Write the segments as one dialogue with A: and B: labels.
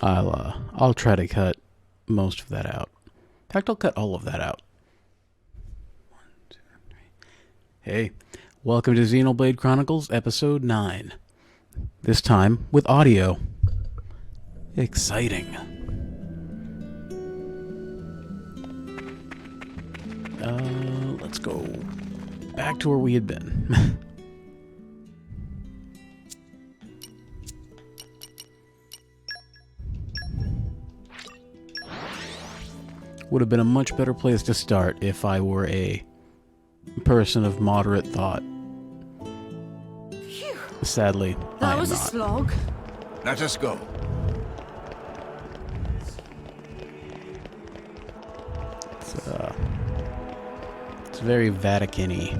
A: I'll try to cut most of that out. In fact, I'll cut all of that out. 1, 2, 3. Hey, welcome to Xenoblade Chronicles, Episode 9. This time with audio. Exciting. Let's go back to where we had been. Would have been a much better place to start if I were a person of moderate thought.
B: Phew.
A: Sadly,
B: That
A: I
B: was
A: am
B: a
A: not.
B: slog.
C: Let us go.
A: It's very Vatican-y.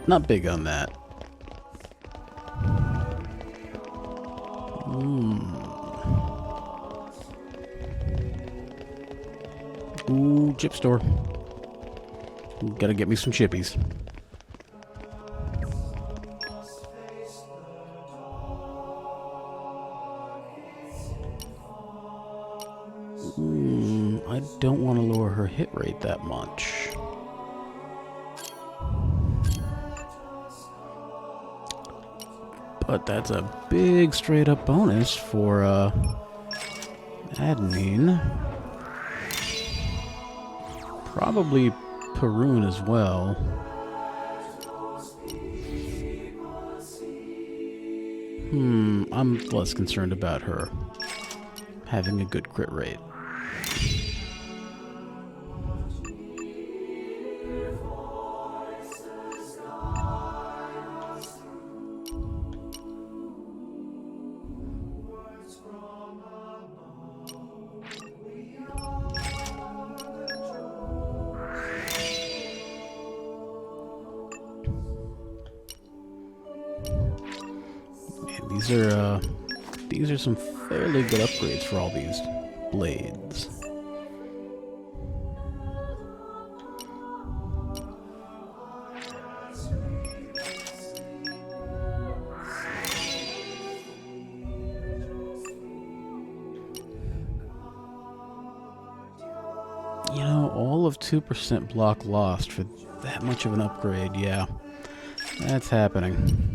A: Not big on that. Ooh, chip store. Gotta get me some chippies. I don't want to lower her hit rate that much. But that's a big straight up bonus for Adnine. Probably Perun as well. I'm less concerned about her having a good crit rate. These are some fairly good upgrades for all these blades. You know, all of 2% block lost for that much of an upgrade, yeah. That's happening.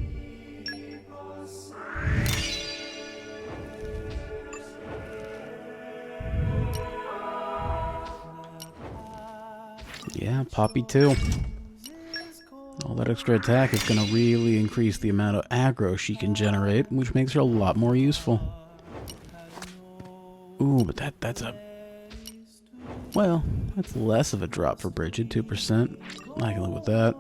A: Yeah, Poppy too. All that extra attack is going to really increase the amount of aggro she can generate, which makes her a lot more useful. Ooh, but that's a... Well, that's less of a drop for Bridget, 2%. I can live with that.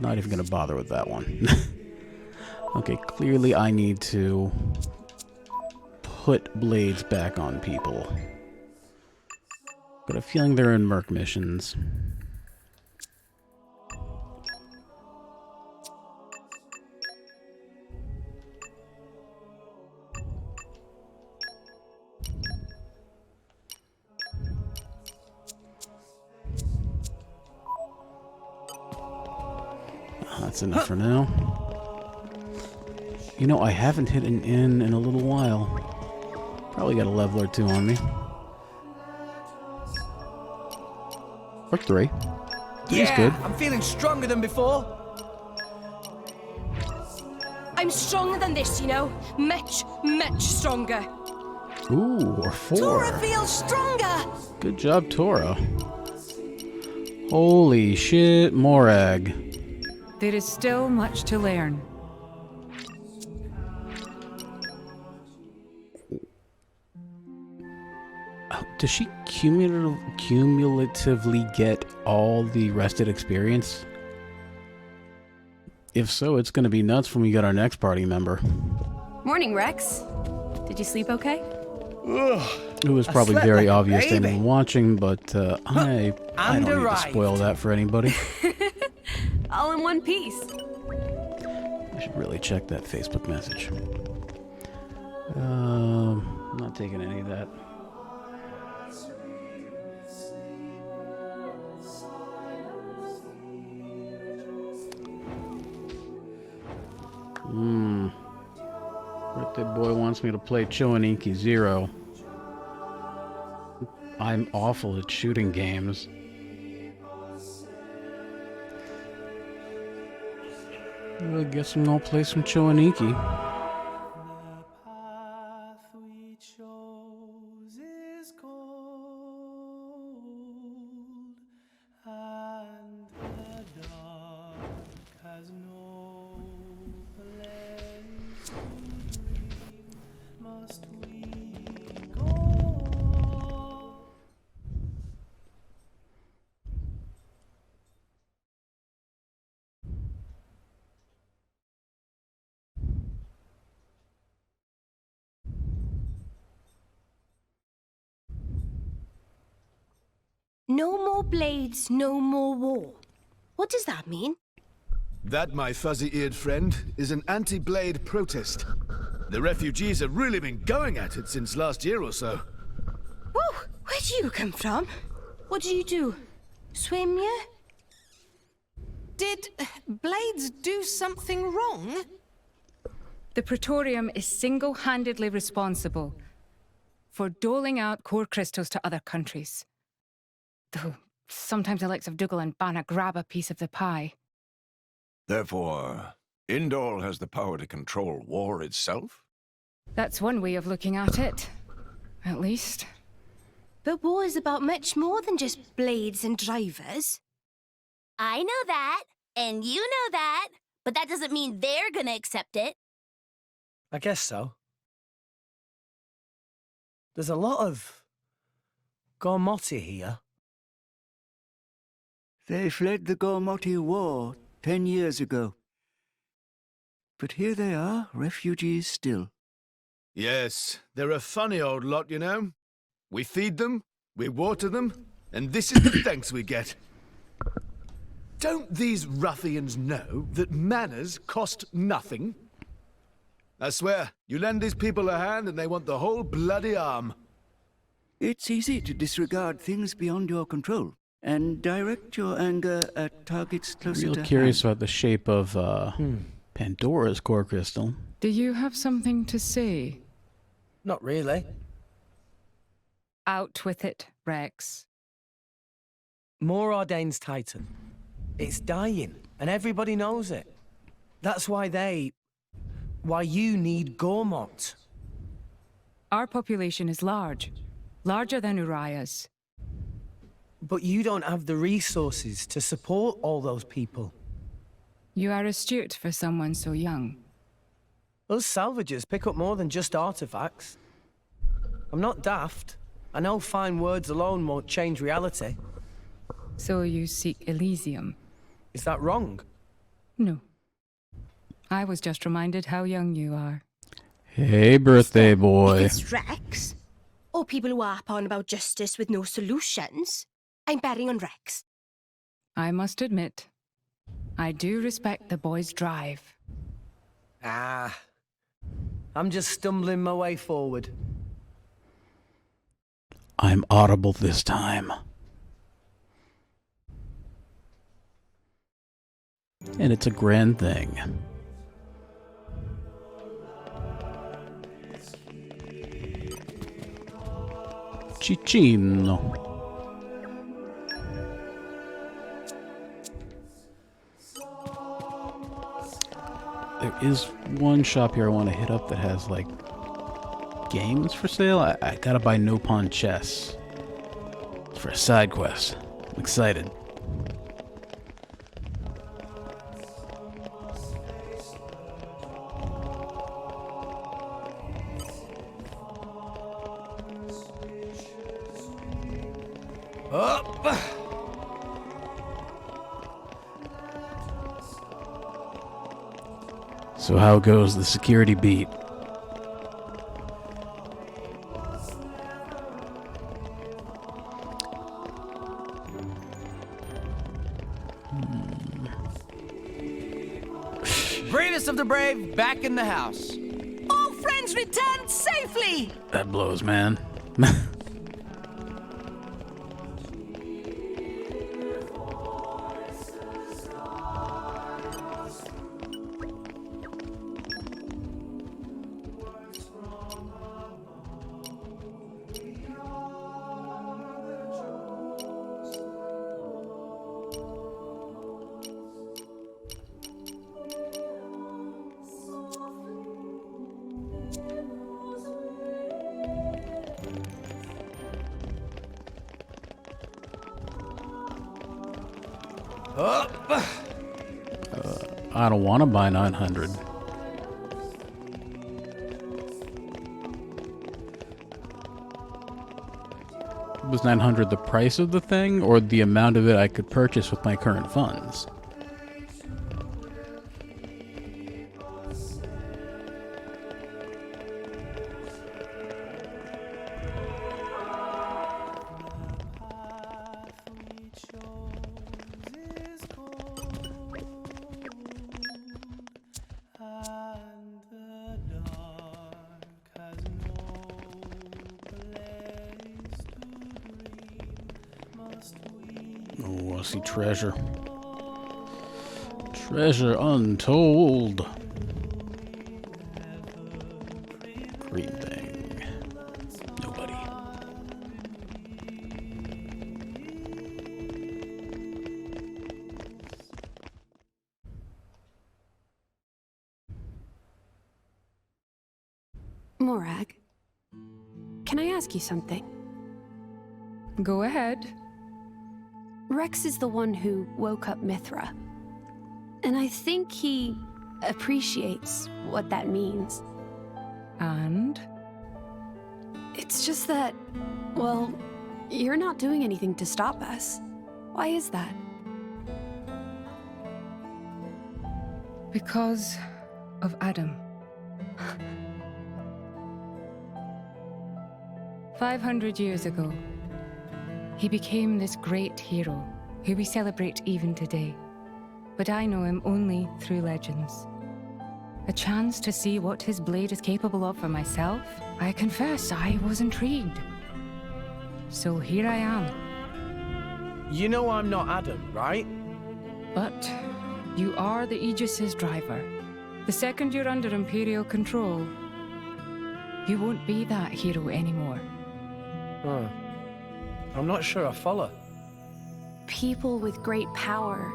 A: Not even gonna bother with that one. Okay, clearly I need to put blades back on people. Got a feeling they're in Merc missions. That's enough for now. You know, I haven't hit an inn in a little while. Probably got a level or two on me. Or 3. Three's good.
D: I'm feeling stronger than before.
B: I'm stronger than this, you know. Much, much stronger.
A: Ooh, or 4.
B: Tora feels stronger!
A: Good job, Tora. Holy shit, Morag.
E: There is still much to learn.
A: Does she cumulatively get all the rested experience? If so, it's going to be nuts when we get our next party member.
F: Morning, Rex. Did you sleep okay?
A: It was probably
D: slept
A: very
D: like a
A: obvious to
D: baby.
A: anyone watching, but I don't need to
D: right.
A: spoil that for anybody.
F: all in one piece.
A: I should really check that Facebook message. I'm not taking any of that. Birthday boy wants me to play Choaniki Zero. I'm awful at shooting games. I guess I'm gonna play some Choaniki.
B: No more blades, no more war. What does that mean?
D: That, my fuzzy-eared friend, is an anti-blade protest. The refugees have really been going at it since last year or so.
B: Whoa, where do you come from? What do you do? Swim, yeah?
C: Did Blades do something wrong?
E: The Praetorium is single-handedly responsible for doling out core crystals to other countries. Though sometimes the likes of Dougal and Banna grab a piece of the pie.
G: Therefore, Indol has the power to control war itself?
E: That's one way of looking at it, at least.
B: But war is about much more than just blades and drivers.
H: I know that, and you know that, but that doesn't mean they're gonna accept it.
D: I guess so. There's a lot of Gormoti here.
I: They fled the Gormoti War 10 years ago. But here they are, refugees still.
D: Yes, they're a funny old lot, you know. We feed them, we water them, and this is the thanks we get. Don't these ruffians know that manners cost nothing? I swear, you lend these people a hand and they want the whole bloody arm.
I: It's easy to disregard things beyond your control and direct your anger at targets closer
A: Real
I: to
A: curious
I: hand.
A: about the shape of Pandora's core crystal.
E: Do you have something to say?
D: Not really.
E: Out with it, Rex.
J: More Ordain's Titan. It's dying, and everybody knows it. That's why you need Gormot.
E: Our population is large. Larger than Uriah's.
J: But you don't have the resources to support all those people.
E: You are astute for someone so young.
J: Us salvagers pick up more than just artifacts. I'm not daft. I know fine words alone won't change reality.
E: So you seek Elysium?
J: Is that wrong?
E: No. I was just reminded how young you are.
A: Hey, birthday boy.
B: If it's Rex, or people who harp on about justice with no solutions, I'm betting on Rex.
E: I must admit, I do respect the boy's drive.
J: I'm just stumbling my way forward.
A: I'm audible this time. And it's a grand thing. Cicino. There is one shop here I want to hit up that has, like, games for sale. I gotta buy No Pawn Chess for a side quest. I'm excited.
D: Up!
A: So how goes the security beat?
J: Bravest of the brave, back in the house.
C: All friends returned safely!
A: That blows, man. I don't want to buy 900. Was 900 the price of the thing, or the amount of it I could purchase with my current funds? Oh, I see treasure. Treasure untold. Green thing. Nobody.
F: Morag, can I ask you something?
E: Go ahead.
F: Rex is the one who woke up Mithra. And I think he appreciates what that means.
E: And?
F: It's just that, well, you're not doing anything to stop us. Why is that?
E: Because of Adam. 500 years ago, he became this great hero who we celebrate even today. But I know him only through legends. A chance to see what his blade is capable of for myself, I confess I was intrigued. So here I am.
J: You know I'm not Adam, right?
E: But you are the Aegis's driver. The second you're under Imperial control, you won't be that hero anymore.
J: Huh. I'm not sure I follow.
F: People with great power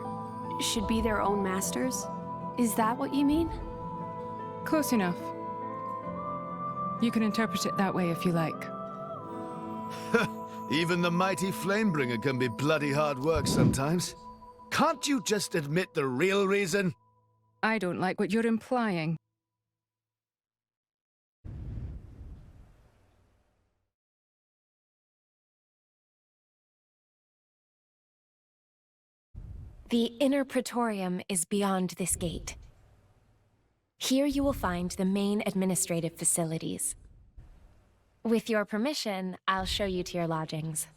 F: should be their own masters? Is that what you mean?
E: Close enough. You can interpret it that way if you like.
D: Even the mighty Flamebringer can be bloody hard work sometimes. Can't you just admit the real reason?
E: I don't like what you're implying.
K: The Inner Praetorium is beyond this gate. Here you will find the main administrative facilities. With your permission, I'll show you to your lodgings.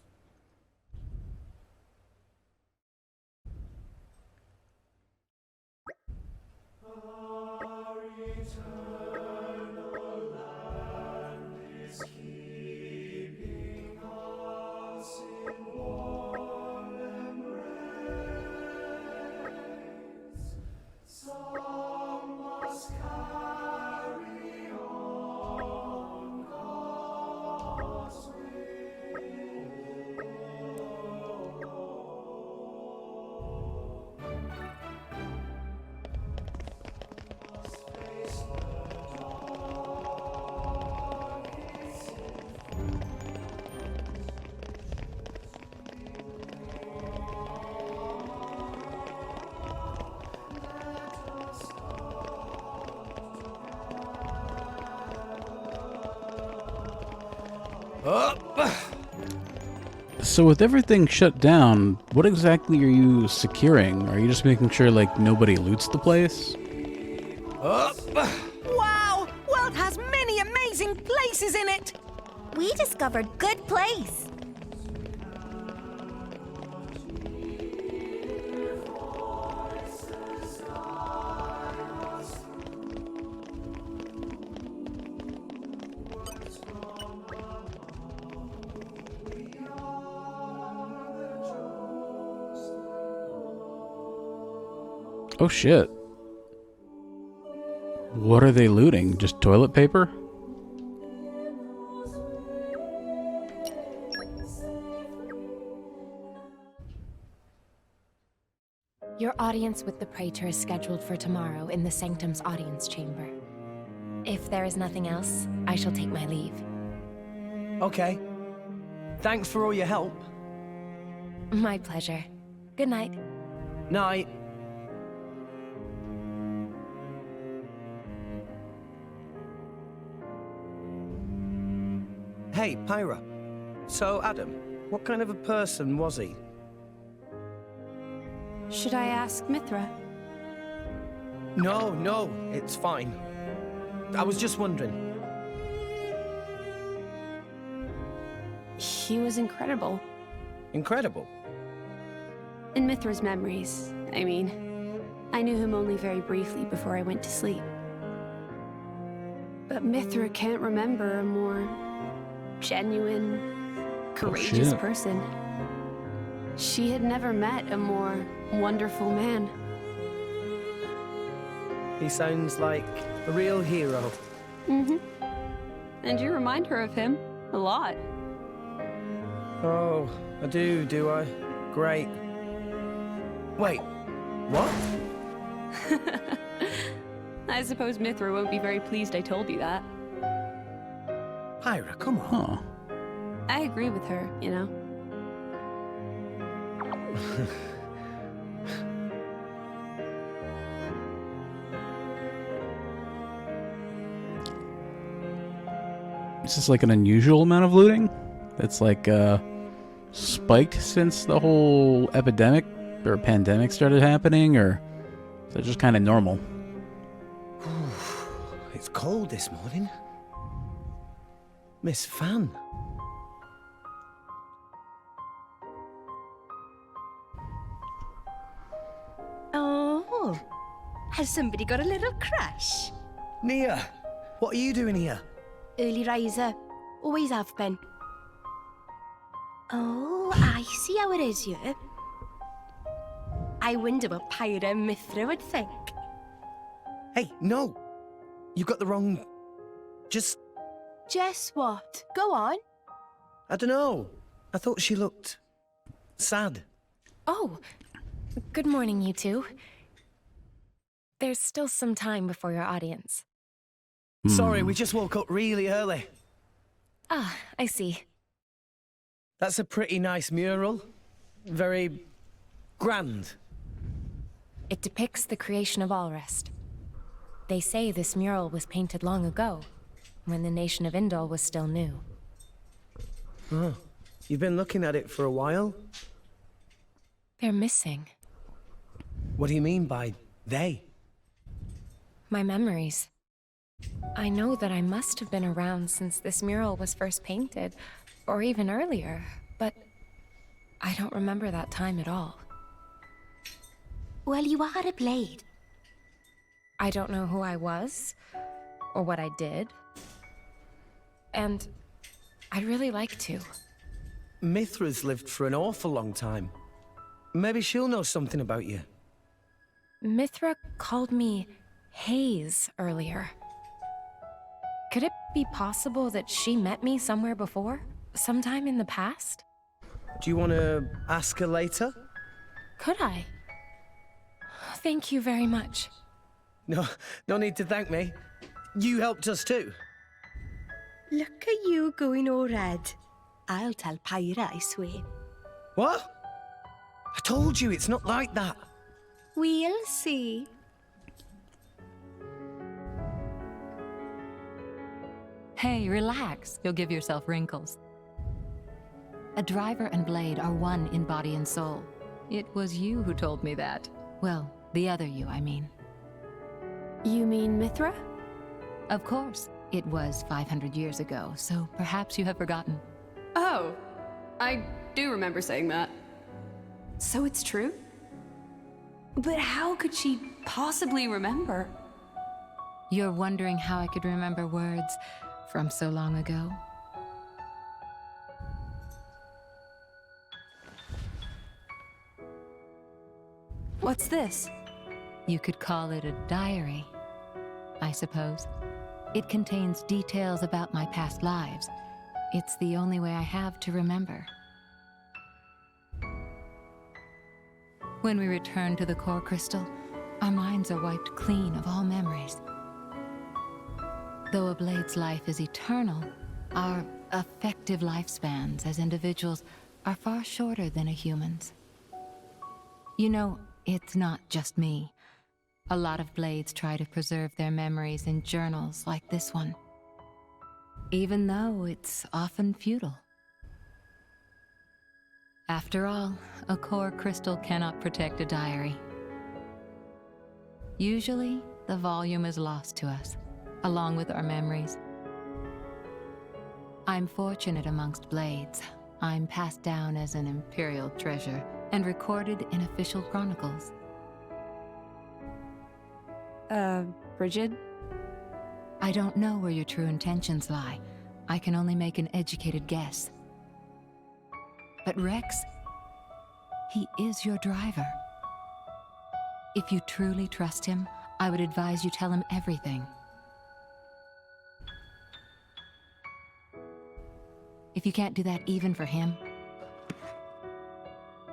A: So with everything shut down, what exactly are you securing? Are you just making sure, like, nobody loots the place?
C: Wow! World has many amazing places in it!
H: We discovered good place.
A: Oh shit. What are they looting? Just toilet paper?
K: Your audience with the Praetor is scheduled for tomorrow in the Sanctum's audience chamber. If there is nothing else, I shall take my leave.
J: Okay. Thanks for all your help.
K: My pleasure. Good night.
J: Night. Hey, Pyra. So, Adam, what kind of a person was he?
F: Should I ask Mithra?
J: No, it's fine. I was just wondering.
F: He was incredible.
J: Incredible?
F: In Mithra's memories, I mean. I knew him only very briefly before I went to sleep. But Mithra can't remember a more genuine, courageous person. She had never met a more wonderful man.
J: He sounds like a real hero.
F: Mm-hmm. And you remind her of him a lot.
J: Oh, I do I? Great. Wait, what?
F: I suppose Mithra won't be very pleased I told you that.
J: Pyra, come on.
A: Huh.
F: I agree with her, you know.
A: Is this like an unusual amount of looting? That's like spiked since the whole epidemic or pandemic started happening, or is that just kind of normal?
J: It's cold this morning. Miss Fan.
B: Oh, has somebody got a little crush?
J: Nia, what are you doing here?
B: Early riser. Always have been. Oh, I see how it is here. I wonder what Pyra and Mithra would think.
J: Hey, no! You got the wrong... Just...
B: Just what? Go on.
J: I don't know. I thought she looked... sad.
K: Oh, good morning, you two. There's still some time before your audience.
J: Sorry, we just woke up really early.
K: Ah, I see.
J: That's a pretty nice mural. Very... grand.
K: It depicts the creation of Alrest. They say this mural was painted long ago, when the nation of Indol was still new.
J: Oh, you've been looking at it for a while?
K: They're missing.
J: What do you mean by they?
K: My memories. I know that I must have been around since this mural was first painted, or even earlier, but I don't remember that time at all.
B: Well, you are a blade.
K: I don't know who I was, or what I did. And I'd really like to.
J: Mithra's lived for an awful long time. Maybe she'll know something about you.
K: Mithra called me Hayes earlier. Could it be possible that she met me somewhere before? Sometime in the past?
J: Do you want to ask her later?
K: Could I? Thank you very much.
J: No need to thank me. You helped us too.
B: Look at you going all red. I'll tell Pyra, I swear.
J: What? I told you it's not like that.
B: We'll see.
L: Hey, relax. You'll give yourself wrinkles. A driver and blade are one in body and soul. It was you who told me that. Well, the other you, I mean.
F: You mean Mithra?
L: Of course. It was 500 years ago, so perhaps you have forgotten.
M: Oh, I do remember saying that. So it's true? But how could she possibly remember?
L: You're wondering how I could remember words from so long ago?
F: What's this?
L: You could call it a diary, I suppose. It contains details about my past lives. It's the only way I have to remember. When we return to the core crystal, our minds are wiped clean of all memories. Though a blade's life is eternal, our effective lifespans as individuals are far shorter than a human's. You know, it's not just me. A lot of blades try to preserve their memories in journals like this one, even though it's often futile. After all, a core crystal cannot protect a diary. Usually, the volume is lost to us, along with our memories. I'm fortunate amongst blades. I'm passed down as an imperial treasure and recorded in official chronicles.
F: Bridget?
L: I don't know where your true intentions lie. I can only make an educated guess. But Rex, he is your driver. If you truly trust him, I would advise you tell him everything. If you can't do that even for him,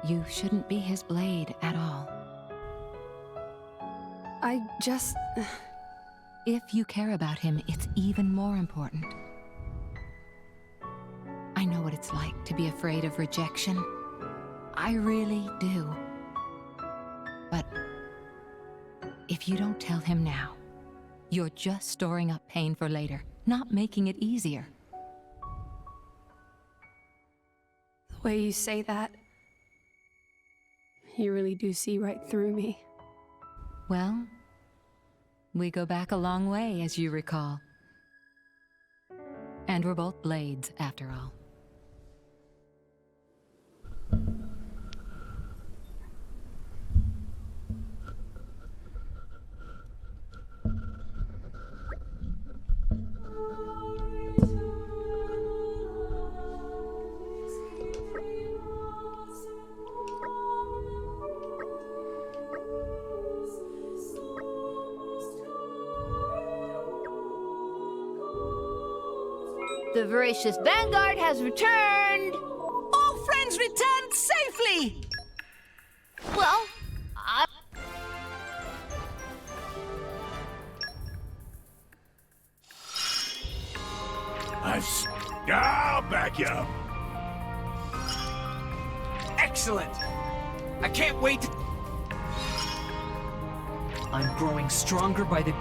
L: you shouldn't be his blade at all. If you care about him, it's even more important. I know what it's like to be afraid of rejection. I really do. But if you don't tell him now, you're just storing up pain for later, not making it easier.
F: The way you say that, you really do see right through me.
L: Well, we go back a long way, as you recall. And we're both blades, after all.
N: The voracious vanguard has returned!
C: All friends returned safely!
N: Well,
G: I'll back you up.
O: Excellent! I can't wait to... I'm growing stronger by the...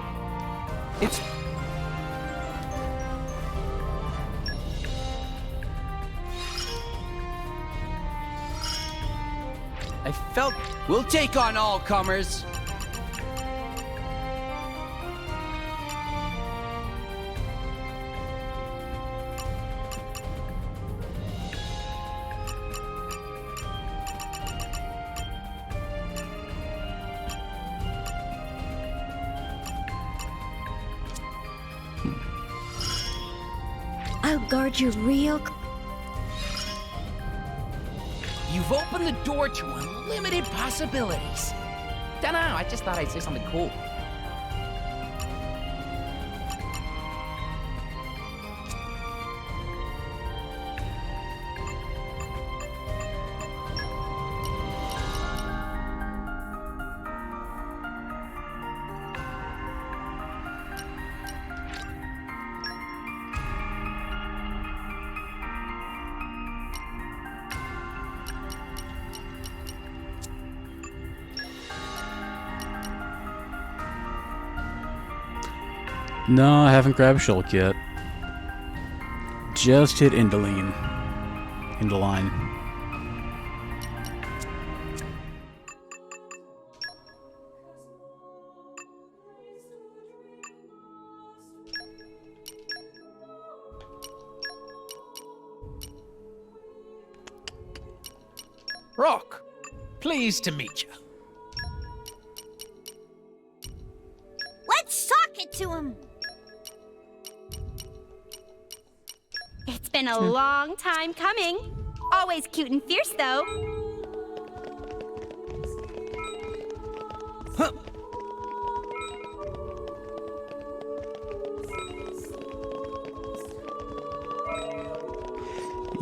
O: It's... I felt... We'll take on all comers.
N: I'll guard you real...
O: You've opened the door to unlimited possibilities. Dunno, I just thought I'd say something cool.
A: No, I haven't grabbed Shulk yet. Just hit Indoline. Indoline.
O: Rock, pleased to meet you.
H: Let's sock it to him!
P: It's been a long time coming. Always cute and fierce, though.
O: Huh.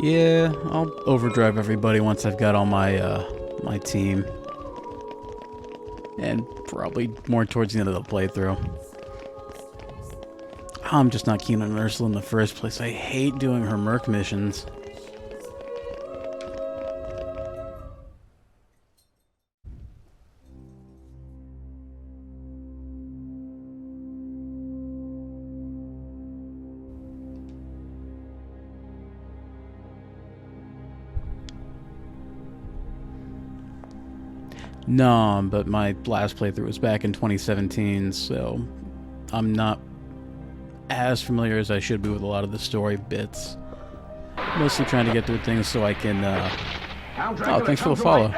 A: Yeah, I'll overdrive everybody once I've got all my, my team. And probably more towards the end of the playthrough. I'm just not keen on Ursula in the first place. I hate doing her merc missions. No, but my last playthrough was back in 2017, so I'm not as familiar as I should be with a lot of the story bits. Mostly trying to get through things so I can, oh, thanks for the follow.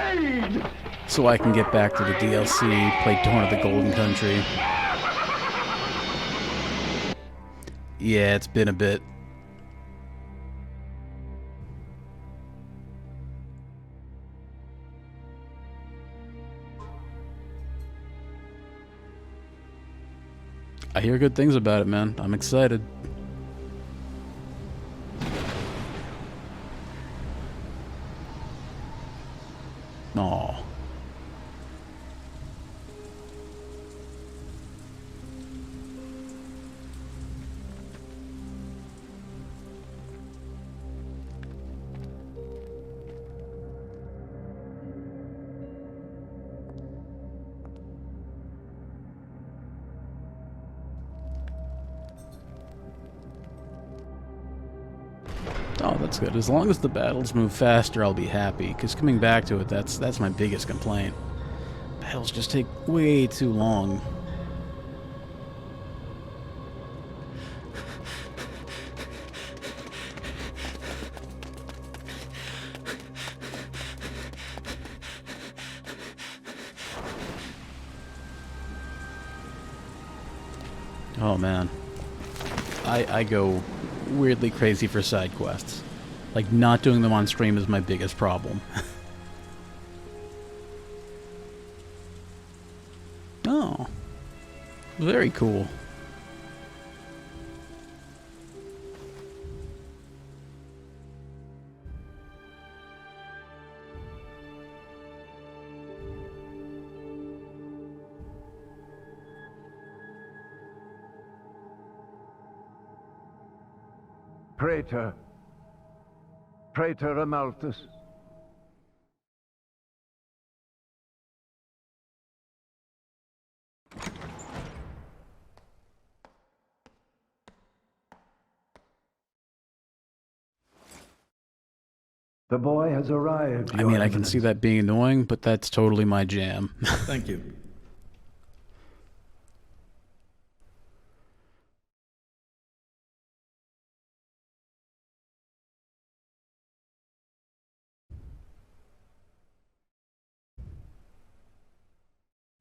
A: So I can get back to the DLC, play Dawn of the Golden Country. Yeah, it's been a bit. I hear good things about it, man. I'm excited. Aw. Oh, that's good. As long as the battles move faster, I'll be happy. Because coming back to it, that's my biggest complaint. Battles just take way too long. Oh man. I go weirdly crazy for side quests. Like, not doing them on stream is my biggest problem. Oh. Very cool.
Q: Praetor Amalthus. The boy has arrived.
A: I mean, I can see that being annoying, but that's totally my jam.
R: Thank you.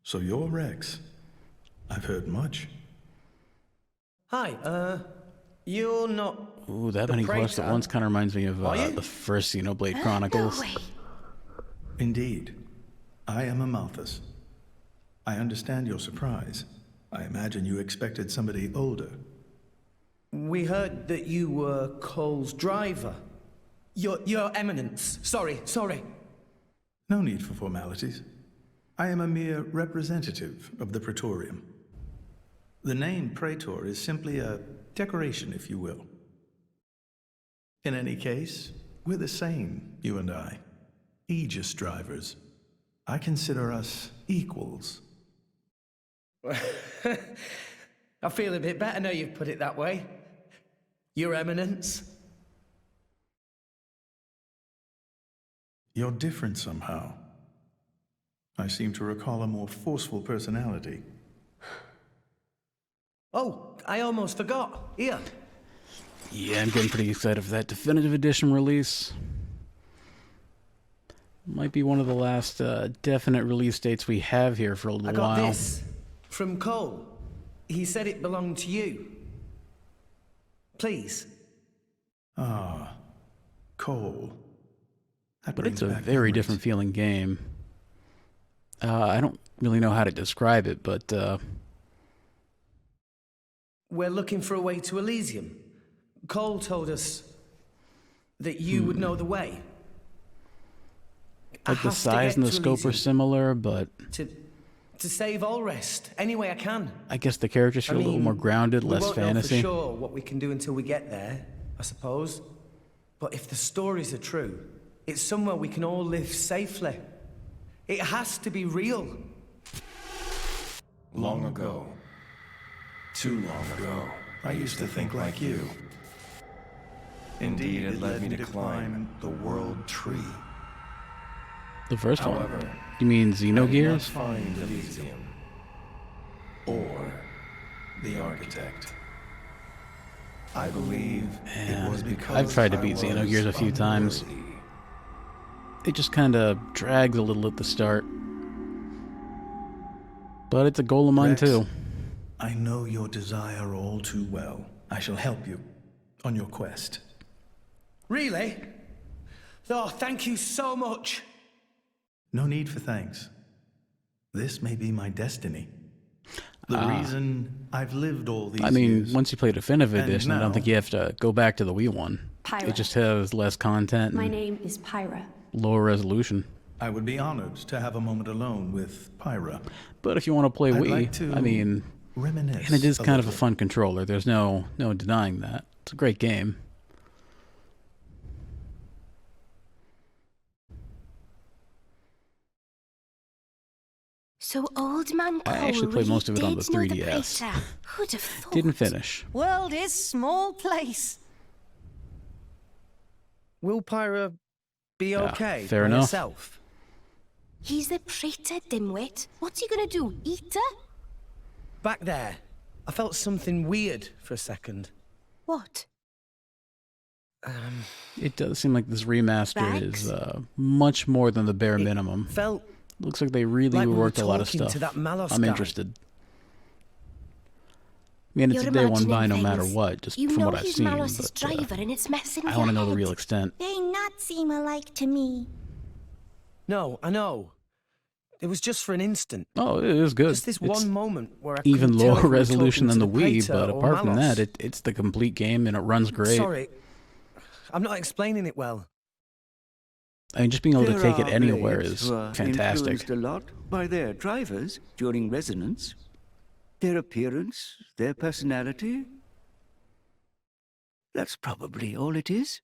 R: So you're Rex. I've heard much.
J: Hi, you're not...
A: Ooh, that many quests at once kind of reminds me of the first Xenoblade Chronicles.
P: No way.
R: Indeed. I am Amalthus. I understand your surprise. I imagine you expected somebody older.
J: We heard that you were Cole's driver. Your Eminence. Sorry.
R: No need for formalities. I am a mere representative of the Praetorium. The name Praetor is simply a decoration, if you will. In any case, we're the same, you and I. Aegis drivers. I consider us equals.
J: I feel a bit better now you've put it that way. Your Eminence.
R: You're different somehow. I seem to recall a more forceful personality.
J: Oh, I almost forgot. Here.
A: Yeah, I'm getting pretty excited for that definitive edition release. Might be one of the last definite release dates we have here for a little while.
J: I got this from Cole. He said it belonged to you. Please.
R: Ah, Cole.
A: But it's a very different feeling game. I don't really know how to describe it, but
J: we're looking for a way to Elysium. Cole told us that you would know the way.
A: Like the size and the scope are similar, but
J: to save Ulrest any way I can.
A: I guess the characters feel a little more grounded, less fantasy.
J: We won't know for sure what we can do until we get there, I suppose. But if the stories are true, it's somewhere we can all live safely. It has to be real.
G: Long ago, too long ago, I used to think like you. Indeed, it led me to climb the world tree.
A: The first
G: However,
A: one? You mean Xenogears?
G: Find Elysium or the architect. I believe it was because
A: I've tried to beat Xenogears a few times. It just kind of drags a little at the start. But it's a goal of mine
R: Rex,
A: too.
R: I know your desire all too well. I shall help you on your quest.
J: Really? Oh, thank you so much.
R: No need for thanks. This may be my destiny. The reason I've lived all these years.
A: Once you play Definitive
R: And
A: Edition, I don't
R: now-
A: think you have to go back to the Wii one.
F: Pyra.
A: It just has less content
F: My
A: and
F: name is Pyra.
A: lower resolution.
R: I would be honored to have a moment alone with Pyra.
A: But if you want to play
R: I'd
A: Wii,
R: like to reminisce
A: and it is
R: a
A: kind of a
R: little.
A: fun controller. There's no denying that. It's a great game.
B: So Old Man
A: I actually played most of it on the 3DS.
B: Who'd have thought?
A: Didn't finish.
C: World is small place.
J: Will Pyra be okay
A: fair
J: by
A: enough.
J: herself?
B: He's a praetor, dimwit. What's he gonna do? Eat her?
J: Back there, I felt something weird for a second.
B: What?
A: It does seem like this remaster
B: Rex?
A: is much more than the bare minimum.
J: Felt
A: Looks like they really
J: like we were
A: worked a lot of
J: talking
A: stuff.
J: to that Malos
A: I'm
J: guy.
A: interested. I mean, it's
B: You're
A: a day one
B: imagining
A: buy no matter
B: things.
A: what, just
B: You
A: from
B: know
A: what I've
B: he's
A: seen.
B: Malos's
A: but,
B: driver, and it's messing
A: I
B: want to
A: know the real extent.
H: They not seem alike to me.
J: No, I know. It was just for an instant.
A: Oh, it is good.
J: Just this
A: It's
J: one moment where I
A: even
J: couldn't tell
A: lower
J: if we were
A: resolution than
J: talking
A: the
J: to
A: Wii,
J: Praetor
A: but
J: or
A: apart from
J: Malos.
A: that, it's the complete game and it runs great.
J: Sorry, I'm not explaining it well.
A: I mean, just being able to
I: There
A: take it
I: are
A: anywhere
I: blades
A: is
I: who are
A: fantastic.
I: influenced a lot by their drivers during resonance. Their appearance, their personality. That's probably all it is.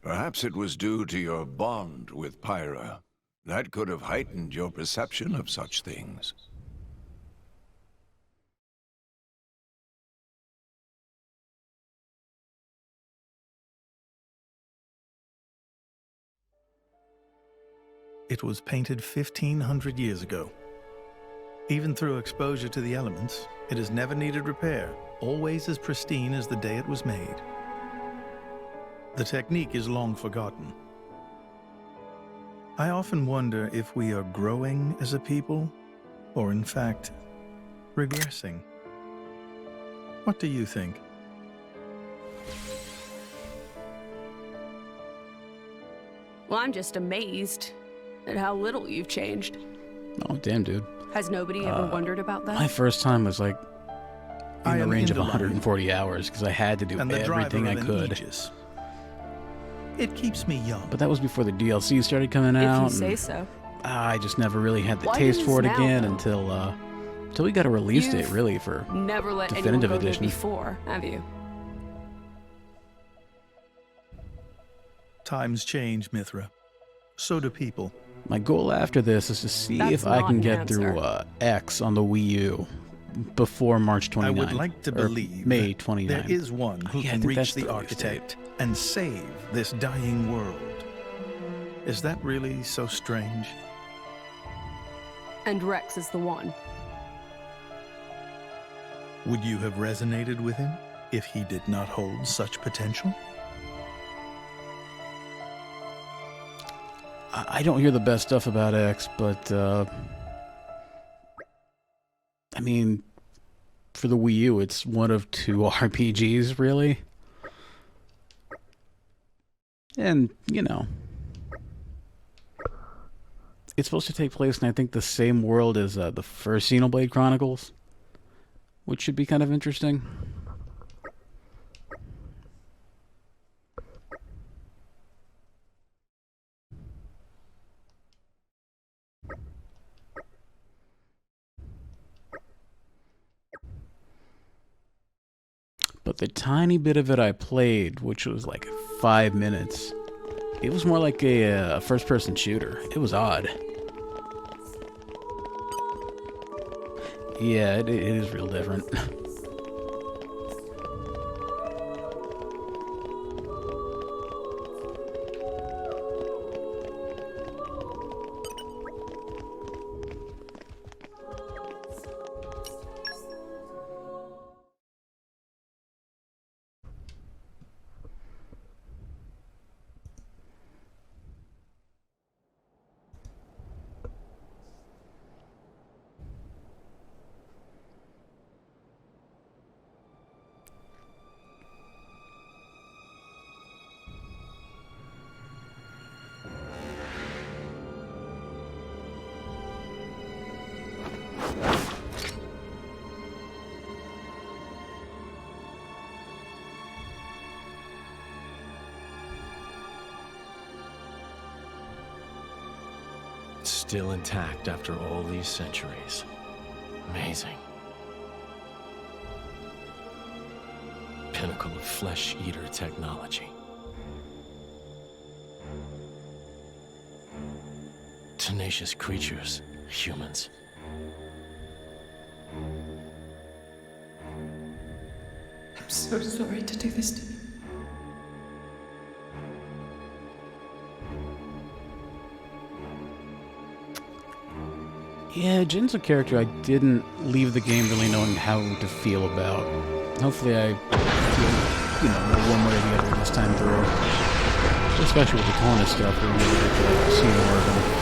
G: Perhaps it was due to your bond with Pyra. That could have heightened your perception of such things.
R: It was painted 1,500 years ago. Even through exposure to the elements, it has never needed repair, always as pristine as the day it was made. The technique is long forgotten. I often wonder if we are growing as a people, or in fact, regressing. What do you think?
M: Well, I'm just amazed at how little you've changed.
A: Oh, damn, dude.
M: Has nobody ever wondered about that?
A: My first time was like
R: I
A: in the
R: am
A: range of
R: Indolite,
A: 140 hours because I had to do
R: and the
A: everything
R: driver
A: I
R: of an
A: could.
R: Aegis. It keeps me young.
A: But that was before the DLC started coming
M: If
A: out.
M: you say
A: and
M: so.
A: I just never really had the
M: Why
A: taste
M: do
A: for it
M: this now,
A: again
M: though?
A: until we got a release date,
M: You've
A: really, for
M: Never let anyone
A: Definitive
M: go there
A: Edition.
M: before, have you?
R: Times change, Mithra. So do people.
A: My goal after this is to see
M: That's
A: if I
M: not
A: can
M: an
A: get through
M: answer.
A: X on the Wii U before March 29th.
R: I would like to
A: or
R: believe
A: May
R: that
A: 29th.
R: there is one who
A: Yeah, I
R: can
A: think that's
R: reach the
A: the release date.
R: architect and save this dying world. Is that really so strange?
M: And Rex is the one.
R: Would you have resonated with him if he did not hold such potential?
A: I don't hear the best stuff about X, but I mean, for the Wii U, it's one of two RPGs, really. And, you know, it's supposed to take place in, I think, the same world as the first Xenoblade Chronicles, which should be kind of interesting. But the tiny bit of it I played, which was like 5 minutes, it was more like a first-person shooter. It was odd. Yeah, it is real different.
S: Still intact after all these centuries. Amazing. Pinnacle of flesh-eater technology. Tenacious creatures, humans.
T: I'm so sorry to do this to you.
A: Yeah, Jin's a character I didn't leave the game really knowing how to feel about. Hopefully I feel, one way or the other this time through. Especially with the Kona stuff, we really get to see more of him.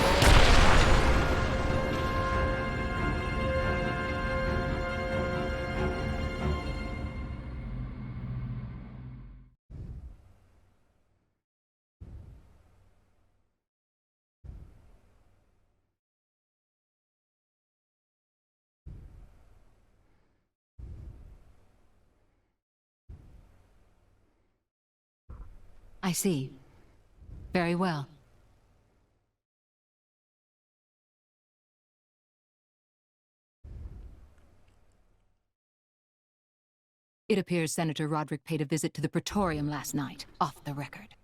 L: I see. Very well. It appears Senator Roderick paid a visit to the Praetorium last night, off the record.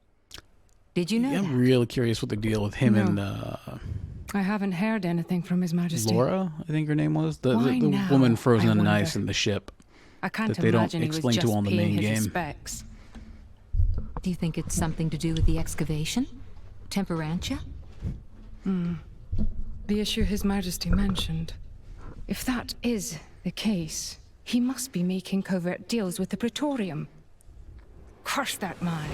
L: Did you know that?
A: I'm really curious what the deal with him and
E: I haven't heard anything from His Majesty.
A: Laura, I think her name was, the
E: now,
A: woman frozen
E: I
A: in
E: wonder.
A: ice in the ship.
E: I can't
A: that they don't
E: imagine he was
A: explain
E: just
A: to on the
E: paying
A: main
E: his
A: game.
E: respects.
L: Do you think it's something to do with the excavation? Temperantia?
E: The issue His Majesty mentioned. If that is the case, he must be making covert deals with the Praetorium. Curse that man.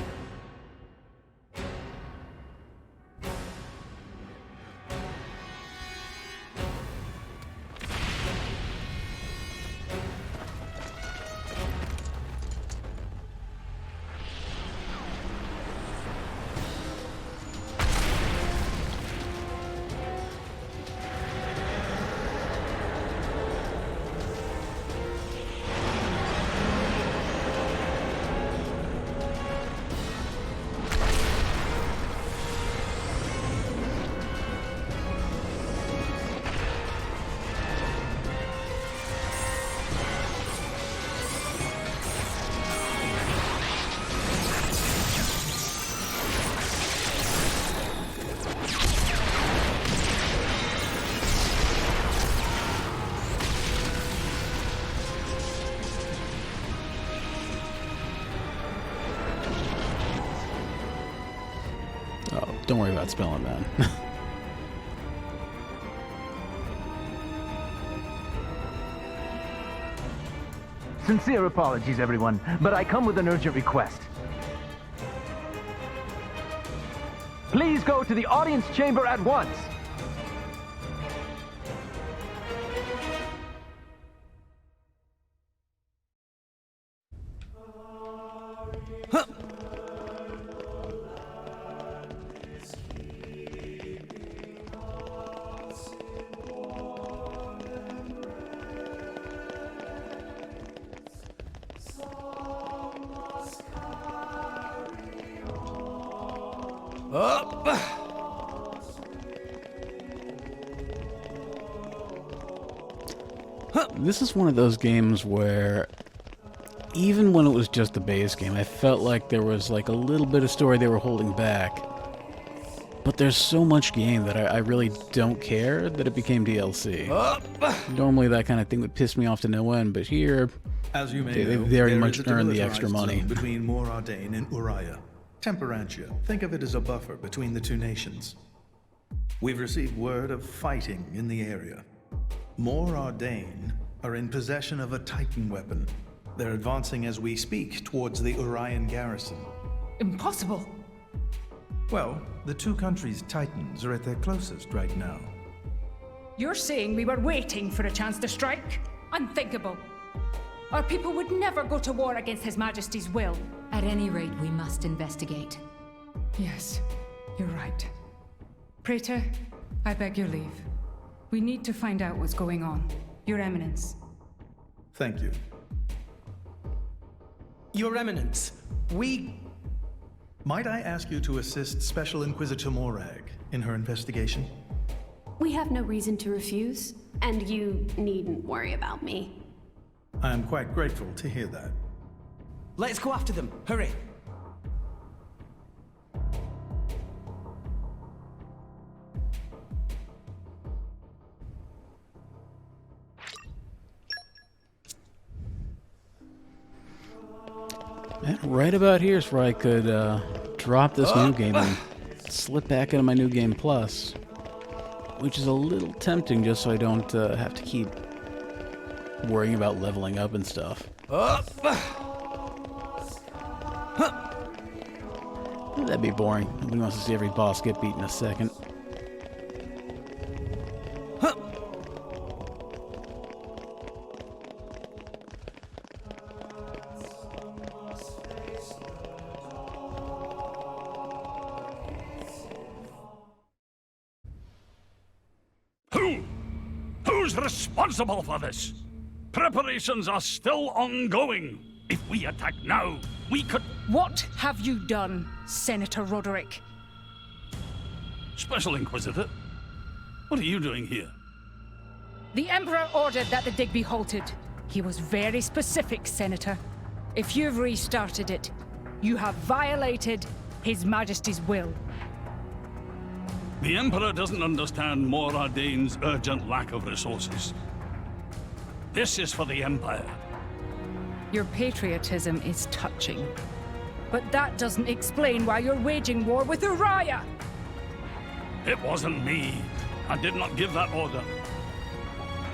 A: Oh, don't worry about spelling, man.
U: Sincere apologies, everyone, but I come with an urgent request. Please go to the audience chamber at once.
A: This is one of those games where even when it was just the base game, I felt like there was like a little bit of story they were holding back. But there's so much game that I really don't care that it became DLC. Normally that kind of thing would piss me off to no end, but here,
R: As you may
A: they
R: know,
A: very
R: there
A: much
R: is a
A: earned the
R: demilitarized
A: extra money.
R: zone between Mor Ardain and Uriah. Temperantia. Think of it as a buffer between the two nations. We've received word of fighting in the area. Mor Ardain are in possession of a Titan weapon. They're advancing as we speak towards the Urian garrison.
E: Impossible.
R: Well, the two countries' Titans are at their closest right now.
E: You're saying we were waiting for a chance to strike? Unthinkable. Our people would never go to war against His Majesty's will.
L: At any rate, we must investigate.
E: Yes, you're right. Praetor, I beg your leave. We need to find out what's going on. Your Eminence.
R: Thank you.
J: Your Eminence,
R: Might I ask you to assist Special Inquisitor Morag in her investigation?
F: We have no reason to refuse, and you needn't worry about me.
R: I am quite grateful to hear that.
J: Let's go after them. Hurry.
A: And right about here is where I could drop this new game and slip back into my new game plus, which is a little tempting just so I don't have to keep worrying about leveling up and stuff. That'd be boring. Nobody wants to see every boss get beat in a second.
D: Who's responsible for this? Preparations are still ongoing. If we attack now, we could...
E: What have you done, Senator Roderick?
D: Special Inquisitor, what are you doing here?
E: The Emperor ordered that the dig be halted. He was very specific, Senator. If you've restarted it, you have violated His Majesty's will.
D: The Emperor doesn't understand Mor Ardain's urgent lack of resources. This is for the Empire.
E: Your patriotism is touching. But that doesn't explain why you're waging war with Uriah!
D: It wasn't me. I did not give that order.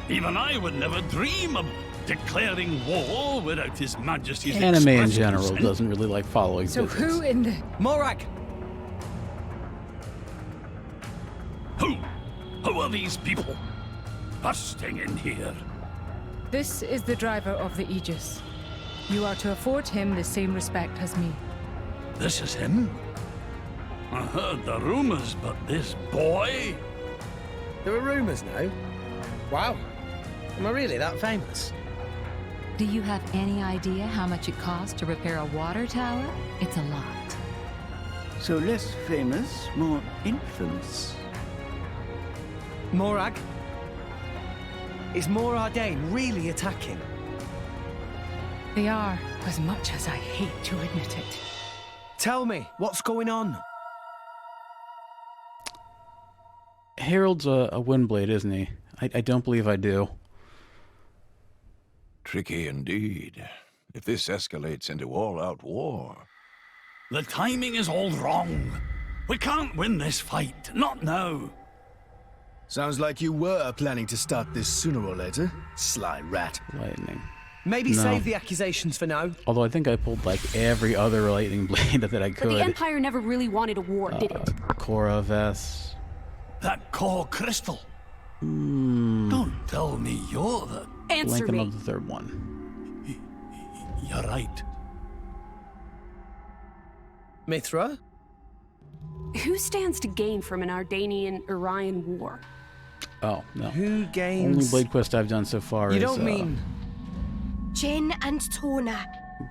D: Even I would never dream of declaring war without His Majesty's
A: Anime in
D: express
A: general
D: consent.
A: doesn't really like following
E: So
A: business.
E: who in the...
J: Morag!
D: Who are these people busting in here?
E: This is the driver of the Aegis. You are to afford him the same respect as me.
D: This is him? I heard the rumors, but this boy?
J: There are rumors now? Wow. Am I really that famous?
L: Do you have any idea how much it costs to repair a water tower? It's a lot.
I: So less famous, more infamous.
J: Morag? Is Mor Ardain really attacking?
E: They are, as much as I hate to admit it.
J: Tell me, what's going on?
A: Harold's a Windblade, isn't he? I don't believe I do.
G: Tricky indeed. If this escalates into all-out war...
D: The timing is all wrong. We can't win this fight. Not now.
V: Sounds like you were planning to start this sooner or later, sly rat.
A: Lightning.
J: Maybe
A: No.
J: save the accusations for now.
A: Although I think I pulled like every other lightning blade that I could.
F: But the Empire never really wanted a war, did it?
A: Cora Vess.
D: That core crystal.
A: Hmm.
D: Don't tell me you're the...
F: Answer
A: Blanking
F: me.
A: on the third one.
D: You're right.
J: Mithra?
F: Who stands to gain from an Ardanian-Urian war?
A: Oh, no.
J: Who gains...
A: Only Blade Quest I've done so far
J: You
A: is...
J: don't mean...
B: Jin and Tona.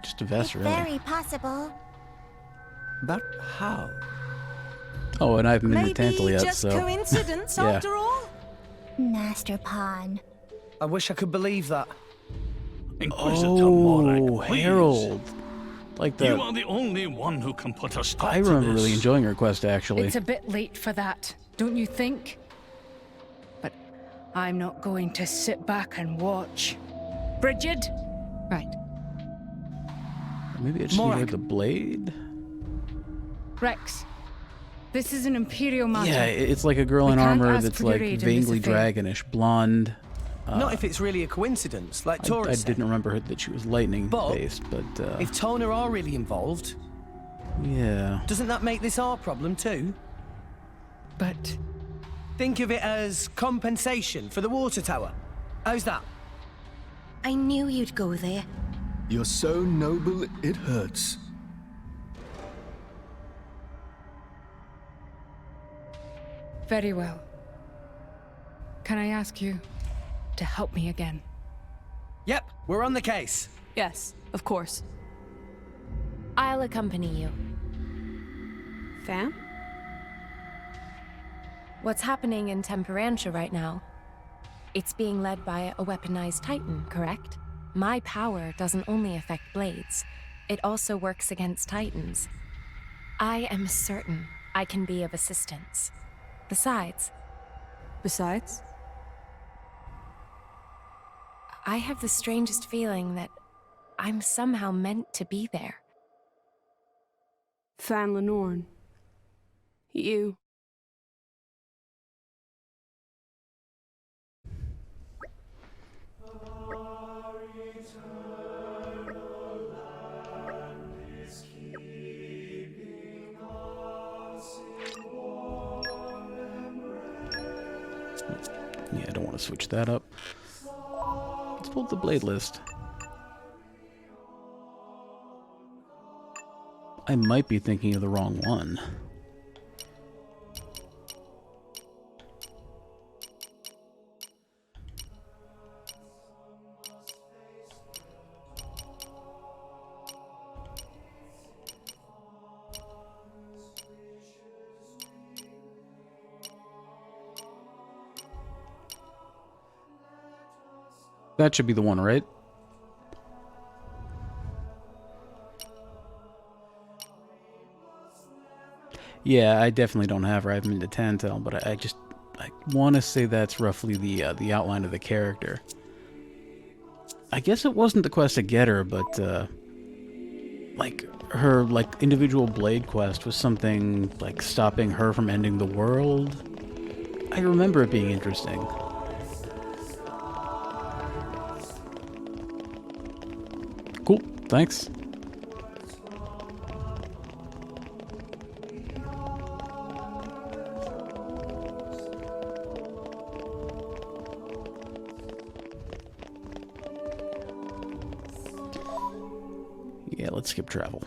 A: just a Vess, really.
P: Very possible.
I: But how?
A: Oh, and I haven't been to
C: Maybe
A: Tantal yet,
C: just
A: so...
C: coincidence
A: Yeah.
C: after all?
P: Master Pawn.
J: I wish I could believe that.
D: Inquisitor Morag,
A: Oh,
D: please.
A: Harold. Like that.
D: You are the only one who can put a stop
A: I
D: to
A: remember
D: this.
A: really enjoying her quest, actually.
E: It's a bit late for that, don't you think? But I'm not going to sit back and watch. Bridget?
L: Right.
A: Maybe I just
E: Morag.
A: needed the blade?
E: Rex, this is an Imperial matter.
A: Yeah, it's like a girl
E: We
A: in
E: can't
A: armor
E: ask
A: that's
E: for your
A: like
E: aid in this
A: vaguely
E: affair.
A: dragonish, blonde.
J: Not if it's really a coincidence, like
A: I
J: Tora said.
A: didn't remember that she was lightning-based, but...
J: If Toner are really involved,
A: yeah.
J: doesn't that make this our problem too?
E: But...
J: Think of it as compensation for the water tower. How's that?
B: I knew you'd go there.
V: You're so noble, it hurts.
E: Very well. Can I ask you to help me again?
J: Yep, we're on the case.
M: Yes, of course.
K: I'll accompany you.
M: Fam?
K: What's happening in Temperantia right now? It's being led by a weaponized Titan, correct? My power doesn't only affect blades, it also works against Titans. I am certain I can be of assistance. Besides? I have the strangest feeling that I'm somehow meant to be there.
M: Fan Lenorn. You.
A: Yeah, I don't want to switch that up. Let's pull up the blade list. I might be thinking of the wrong one. That should be the one, right? Yeah, I definitely don't have her. I haven't been to Tantal, but I want to say that's roughly the outline of the character. I guess it wasn't the quest to get her, but like her individual blade quest was something like stopping her from ending the world. I remember it being interesting. Cool, thanks. Yeah, let's skip travel.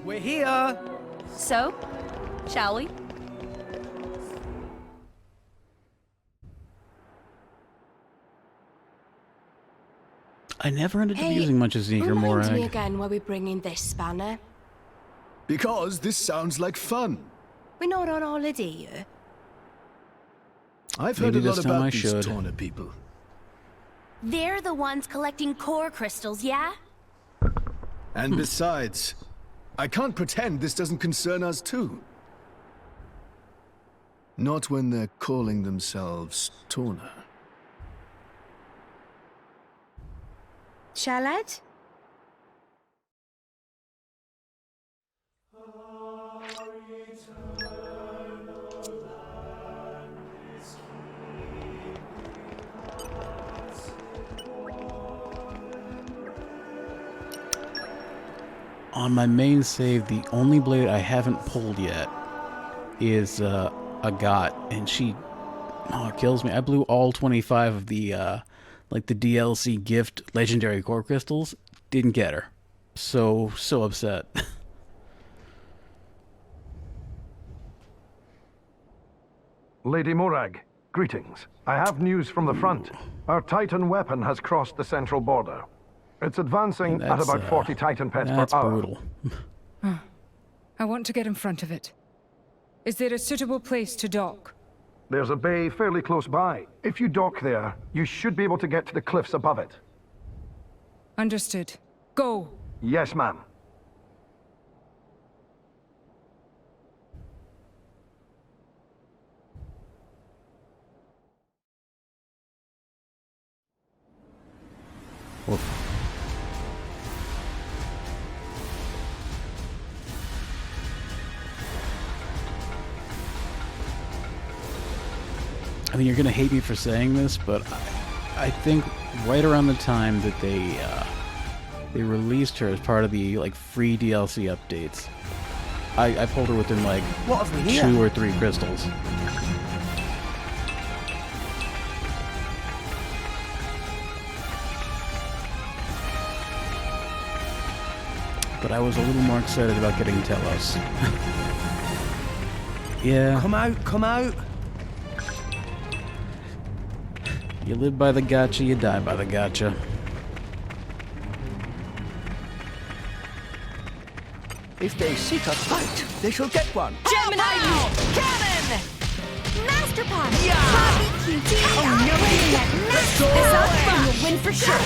J: We're here!
M: So, shall we?
A: I never ended up using much of Zeke or
B: Remind me
A: Morag.
B: again why we're bringing this spanner.
V: Because this sounds like fun.
B: We're not on holiday here.
V: I've heard
A: Maybe
V: a lot
A: this time I
V: about these
A: should.
V: Torna people.
H: They're the ones collecting core crystals, yeah?
V: And besides, I can't pretend this doesn't concern us too. Not when they're calling themselves Torna.
B: Shalad?
A: On my main save, the only blade I haven't pulled yet is Agat, and she kills me. I blew all 25 of the the DLC gift legendary core crystals. Didn't get her. So upset.
Q: Lady Morag, greetings. I have news from the front. Our Titan weapon has crossed the central border. It's advancing at about 40 Titan pets per
A: That's
Q: hour.
A: brutal.
E: I want to get in front of it. Is there a suitable place to dock?
Q: There's a bay fairly close by. If you dock there, you should be able to get to the cliffs above it.
E: Understood. Go!
Q: Yes, ma'am.
A: I mean, you're gonna hate me for saying this, but I think right around the time that they released her as part of the like free DLC updates, I pulled her within like
J: What have we here?
A: 2 or 3 crystals. But I was a little more excited about getting Telos. Yeah.
J: Come out, come out.
A: You live by the gotcha, you die by the gotcha.
I: If they seek a fight, they shall get one.
C: Gemini Cannon! Master Pod!
I: Yeah!
C: Bobby QT! Oh, no,
I: Let's go!
C: This up and you'll win for sure!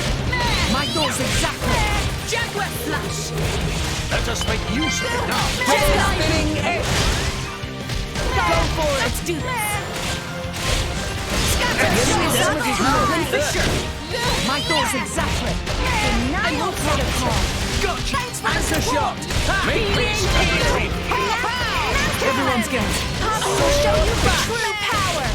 I: My door's exactly.
C: Jaguar Flash!
D: Let us make use of it now.
C: Spinning
I: edge!
C: Go for it! Let's do this! Win for sure!
I: My door's exactly.
C: Denial protocol!
I: Gotcha!
C: Answer shot!
I: Make this
C: Everyone's going. Poppy will show you the true power!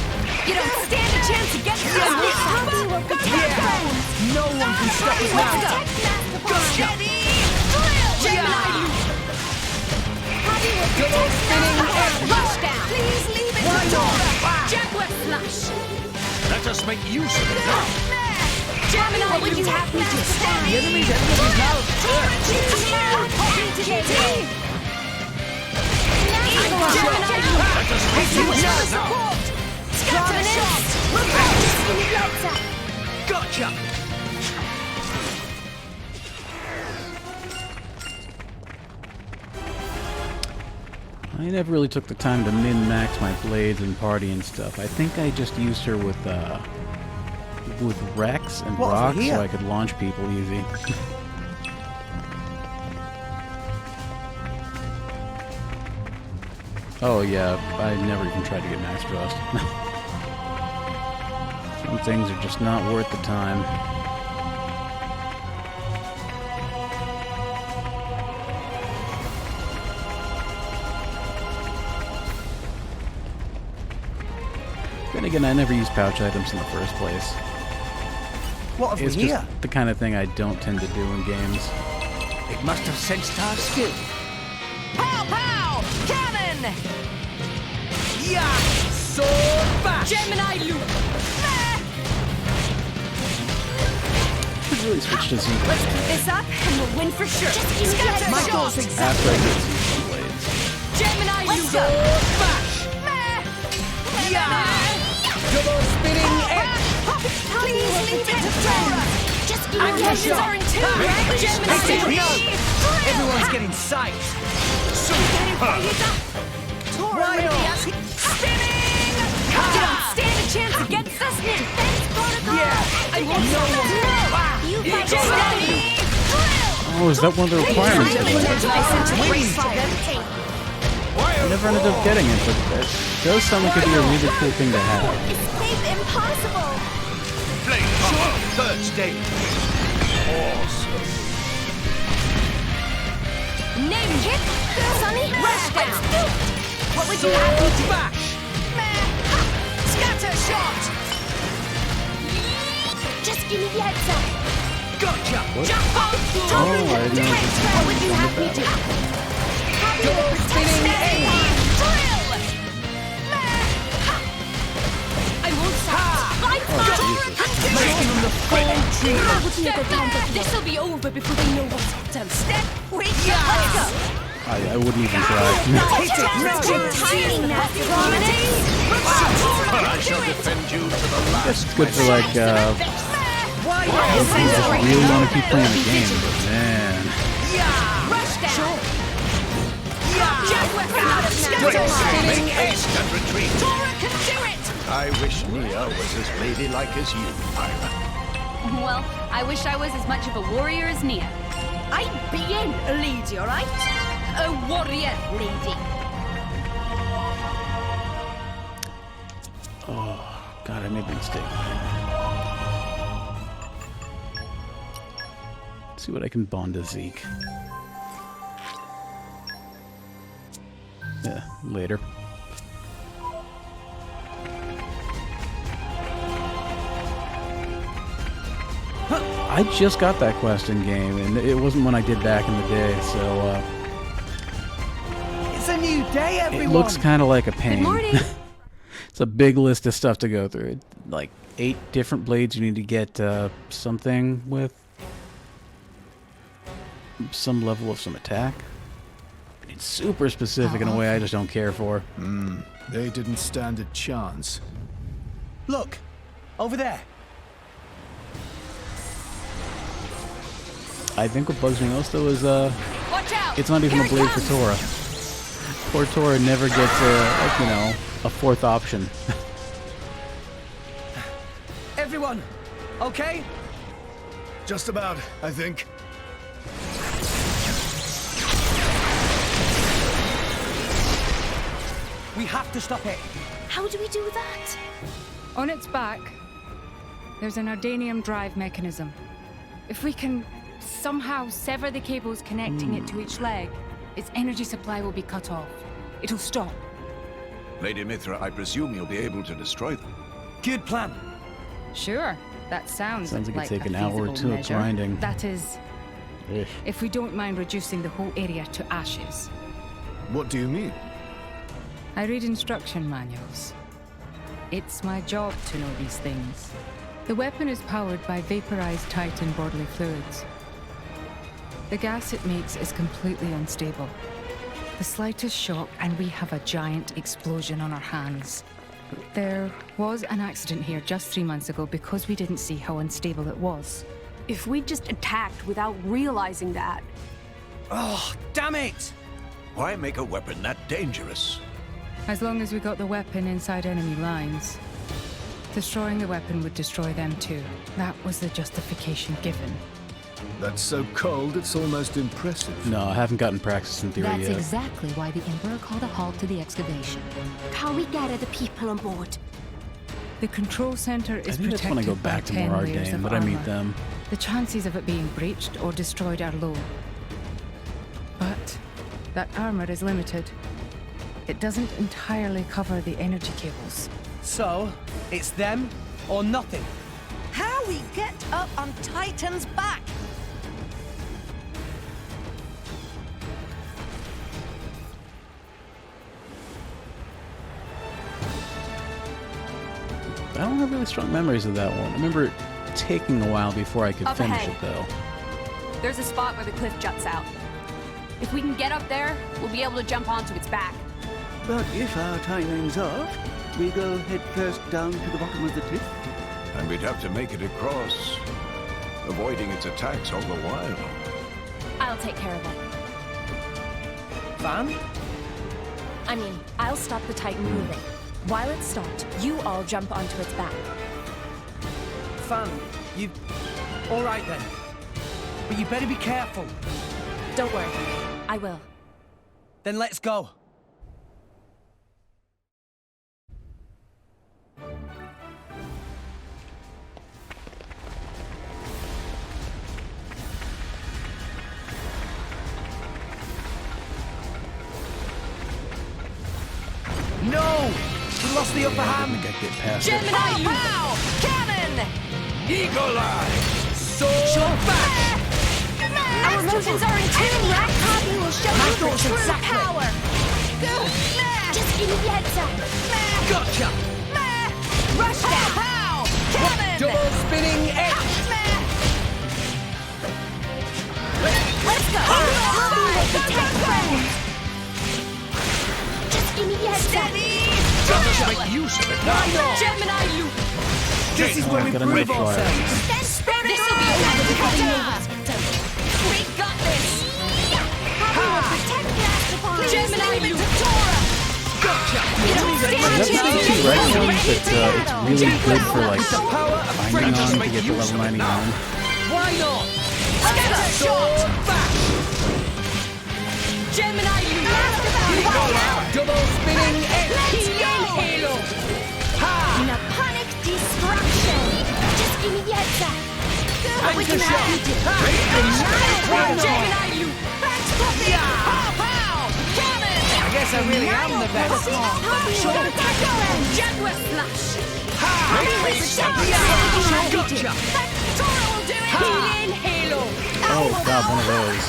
C: You don't stand a chance against us! Poppy will protect friends!
I: No one can stop us now!
C: Gotcha! Gemini! Poppy will protect spinning rushdown! Please leave it to Dora! Jaguar Flush!
D: Let us make use of it now.
C: Gemini, what would you have me do?
I: The enemy's enemy now!
C: Gotcha!
A: I never really took the time to min-max my blades and party and stuff. I think I just used her with Rex and
J: What,
A: Rock
J: here?
A: so I could launch people easy. Oh yeah, I never even tried to get max trust. Some things are just not worth the time. Then again, I never use pouch items in the first place.
I: What have
A: It's
I: we
A: just
I: here?
A: the kind of thing I don't tend to do in games.
I: It must have sensed our skill.
C: Pow pow! Cannon!
I: Yeah! Sword bash!
C: Gemini loop!
A: Should really switch to Xenoblade
C: Let's keep this up and we'll win for sure! Just give me that
I: My
C: shot!
I: door's
A: after I
I: exactly.
A: get Xenoblades.
C: Gemini loop!
I: Sword bash! Yeah! Double spinning edge!
C: Please leave it to Dora! Just give me
I: And
C: that
I: shot.
C: are in two, right? Gemini loop!
I: Everyone's getting psyched.
C: Why not? Spinning! You don't stand a chance against us! Defense protocol!
I: Yeah!
C: I won't know! You fight Gemini!
A: Oh, is that one of the requirements? I never ended up getting it, but that does sound like it'd be a really cool thing to have.
C: Escape impossible!
G: Flame power, third stage. Awesome.
C: Name hit! Sunny! Rushdown! What would you have me do?
I: Bash!
C: Scatter shot! Just give me the heads up!
I: Gotcha!
C: Jump out!
A: Oh, I didn't know this
C: What would you have me do?
I: Double spinning edge!
C: Drill! I won't stop!
I: Making them the full treatment.
C: Now would be a good time to this'll be over before they know what's up. Step! Wait! Let's go!
A: I wouldn't even try.
I: Hit it!
C: Tiny nasty dominate!
G: I shall defend you to the last.
A: Guess it's good for like
I: Why
A: if you just really want to keep playing the game, but man.
I: Yeah!
C: Rush down!
I: Yeah!
G: Make haste and retreat.
C: Tora can do it!
G: I wish Nia was as ladylike as you, Pyra.
M: Well, I wish I was as much of a warrior as Nia.
B: I'm being a lady, all right? A warrior lady.
A: Oh, God, I made a mistake. Let's see what I can bond to Zeke. Yeah, later. I just got that quest in game, and it wasn't one I did back in the day, so
J: It's a new day, everyone!
A: it looks kind of like a pain.
M: Good morning.
A: It's a big list of stuff to go through. Like 8 different blades you need to get something with some level of some attack. It's super specific in a way I just don't care for.
V: They didn't stand a chance.
J: Look! Over there!
A: I think what bugs me most though is
C: Watch out!
A: it's not even a blade for Tora. Poor Tora never gets like, you know, a 4th option.
J: Everyone, okay?
V: Just about, I think.
J: We have to stop it.
B: How do we do that?
E: On its back, there's an ardanium drive mechanism. If we can somehow sever the cables connecting it to each leg, its energy supply will be cut off. It'll stop.
G: Lady Mithra, I presume you'll be able to destroy them.
J: Good plan.
E: Sure, that sounds
A: like it'd take
E: a
A: an hour or
E: feasible
A: two of
E: measure.
A: grinding.
E: That is,
A: Ugh.
E: if we don't mind reducing the whole area to ashes.
V: What do you mean?
E: I read instruction manuals. It's my job to know these things. The weapon is powered by vaporized Titan bodily fluids. The gas it makes is completely unstable. The slightest shock and we have a giant explosion on our hands. There was an accident here just 3 months ago because we didn't see how unstable it was.
F: If we just attacked without realizing that.
J: Oh, damn it!
G: Why make a weapon that dangerous?
E: As long as we got the weapon inside enemy lines. Destroying the weapon would destroy them too. That was the justification given.
V: That's so cold, it's almost impressive.
A: No, I haven't gotten practice in theory
L: That's
A: yet.
L: exactly why the Emperor called a halt to the excavation.
B: Can we get other people on board?
E: The control center is
A: I think I just
E: protected
A: want to go
E: by
A: back to
E: 10
A: more
E: layers
A: Ardane,
E: of
A: but I meet
E: armor.
A: them.
E: The chances of it being breached or destroyed are low. But that armor is limited. It doesn't entirely cover the energy cables.
J: So, it's them or nothing.
C: How we get up on Titan's back?
A: I don't have really strong memories of that one. I remember it taking a while before I could
M: Up
A: finish
M: ahead.
A: it, though.
M: There's a spot where the cliff juts out. If we can get up there, we'll be able to jump onto its back.
I: But if our timing's off, we go head first down to the bottom of the cliff.
G: And we'd have to make it across, avoiding its attacks all the while.
K: I'll take care of it.
J: Van?
K: I mean, I'll stop the Titan moving. While it's stopped, you all jump onto its back.
J: Fan, you... All right then. But you better be careful.
K: Don't worry. I will.
J: Then let's go. No! We lost the upper hand!
A: I get past it.
C: Gemini Pow! Cannon!
G: Eagle Eye!
J: Sword back!
C: Our motions are in tune, right?
B: Poppy will show
J: My
B: you the
J: thoughts
B: true
J: exactly.
B: power. Just give me the heads up.
J: Gotcha!
C: Rush down! Pow! Cannon!
J: Double spinning edge!
C: Let's go!
B: Poppy will protect friends. Just give me the heads up.
G: Just make use of it now!
C: Gemini loop!
J: This is where we
A: Got
J: prove
A: enough fire.
J: ourselves!
C: Then spirit this'll be we got this!
B: Poppy will protect the Astropon.
C: Gemini loop! Tora!
A: It's really good for like binding on to get to level 99.
J: Why not? Sword back!
C: Gemini, you
J: Double spinning halo!
C: Naponic destruction! Just give me the heads up! We can
J: shot.
C: have you do. Gemini, you
J: I guess I really am the best.
C: Jaguar slash!
J: Gotcha!
C: Healing halo!
A: Oh god, one of those.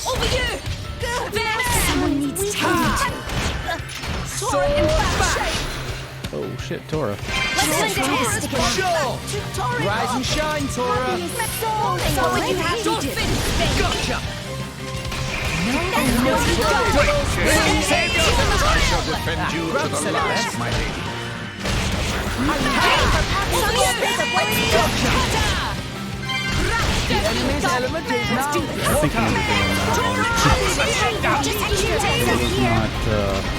C: Over you! Someone needs talent!
J: Sword back!
A: Oh shit, Tora.
C: Let's lend a hand!
J: Sure! Rise and shine, Tora! Gotcha!
G: I shall defend you to the last, my lady.
J: The enemy's element is now.
A: I think I'm not,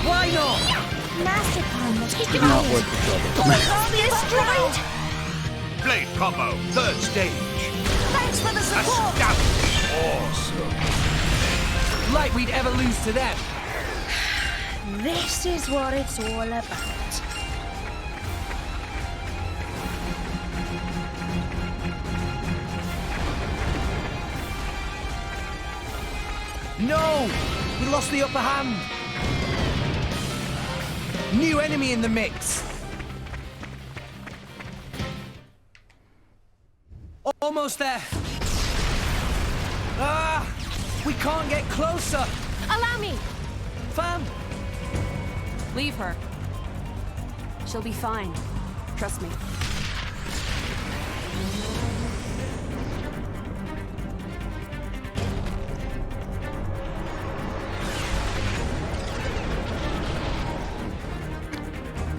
J: Why not?
A: not worth the trouble.
G: Blade combo, third stage.
C: Thanks for the support!
G: Awesome.
J: Like we'd ever lose to them.
B: This is what it's all about.
J: No! We lost the upper hand. New enemy in the mix. Almost there. Ah! We can't get closer.
F: Allow me!
J: Fam!
F: Leave her. She'll be fine. Trust me.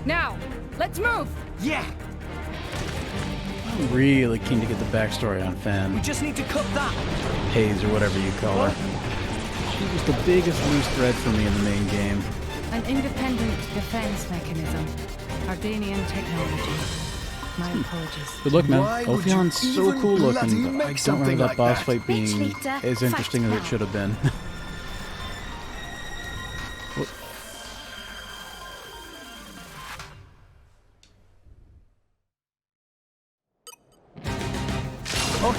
E: Now, let's move!
J: Yeah!
A: I'm really keen to get the backstory on Fan.
J: We just need to cut that.
A: Hayes, or whatever you call her. She was the biggest loose thread for me in the main game.
E: An independent defense mechanism. Ardanian technology. My apologies.
A: Good look, man.
V: Why would
A: Ophions
V: you
A: so
V: even
A: cool
V: bloody
A: looking, but I
V: make
A: don't
V: something
A: remember that
V: like
A: boss
V: that?
A: fight being
B: Leader,
A: as interesting as
B: fight
A: it should have been.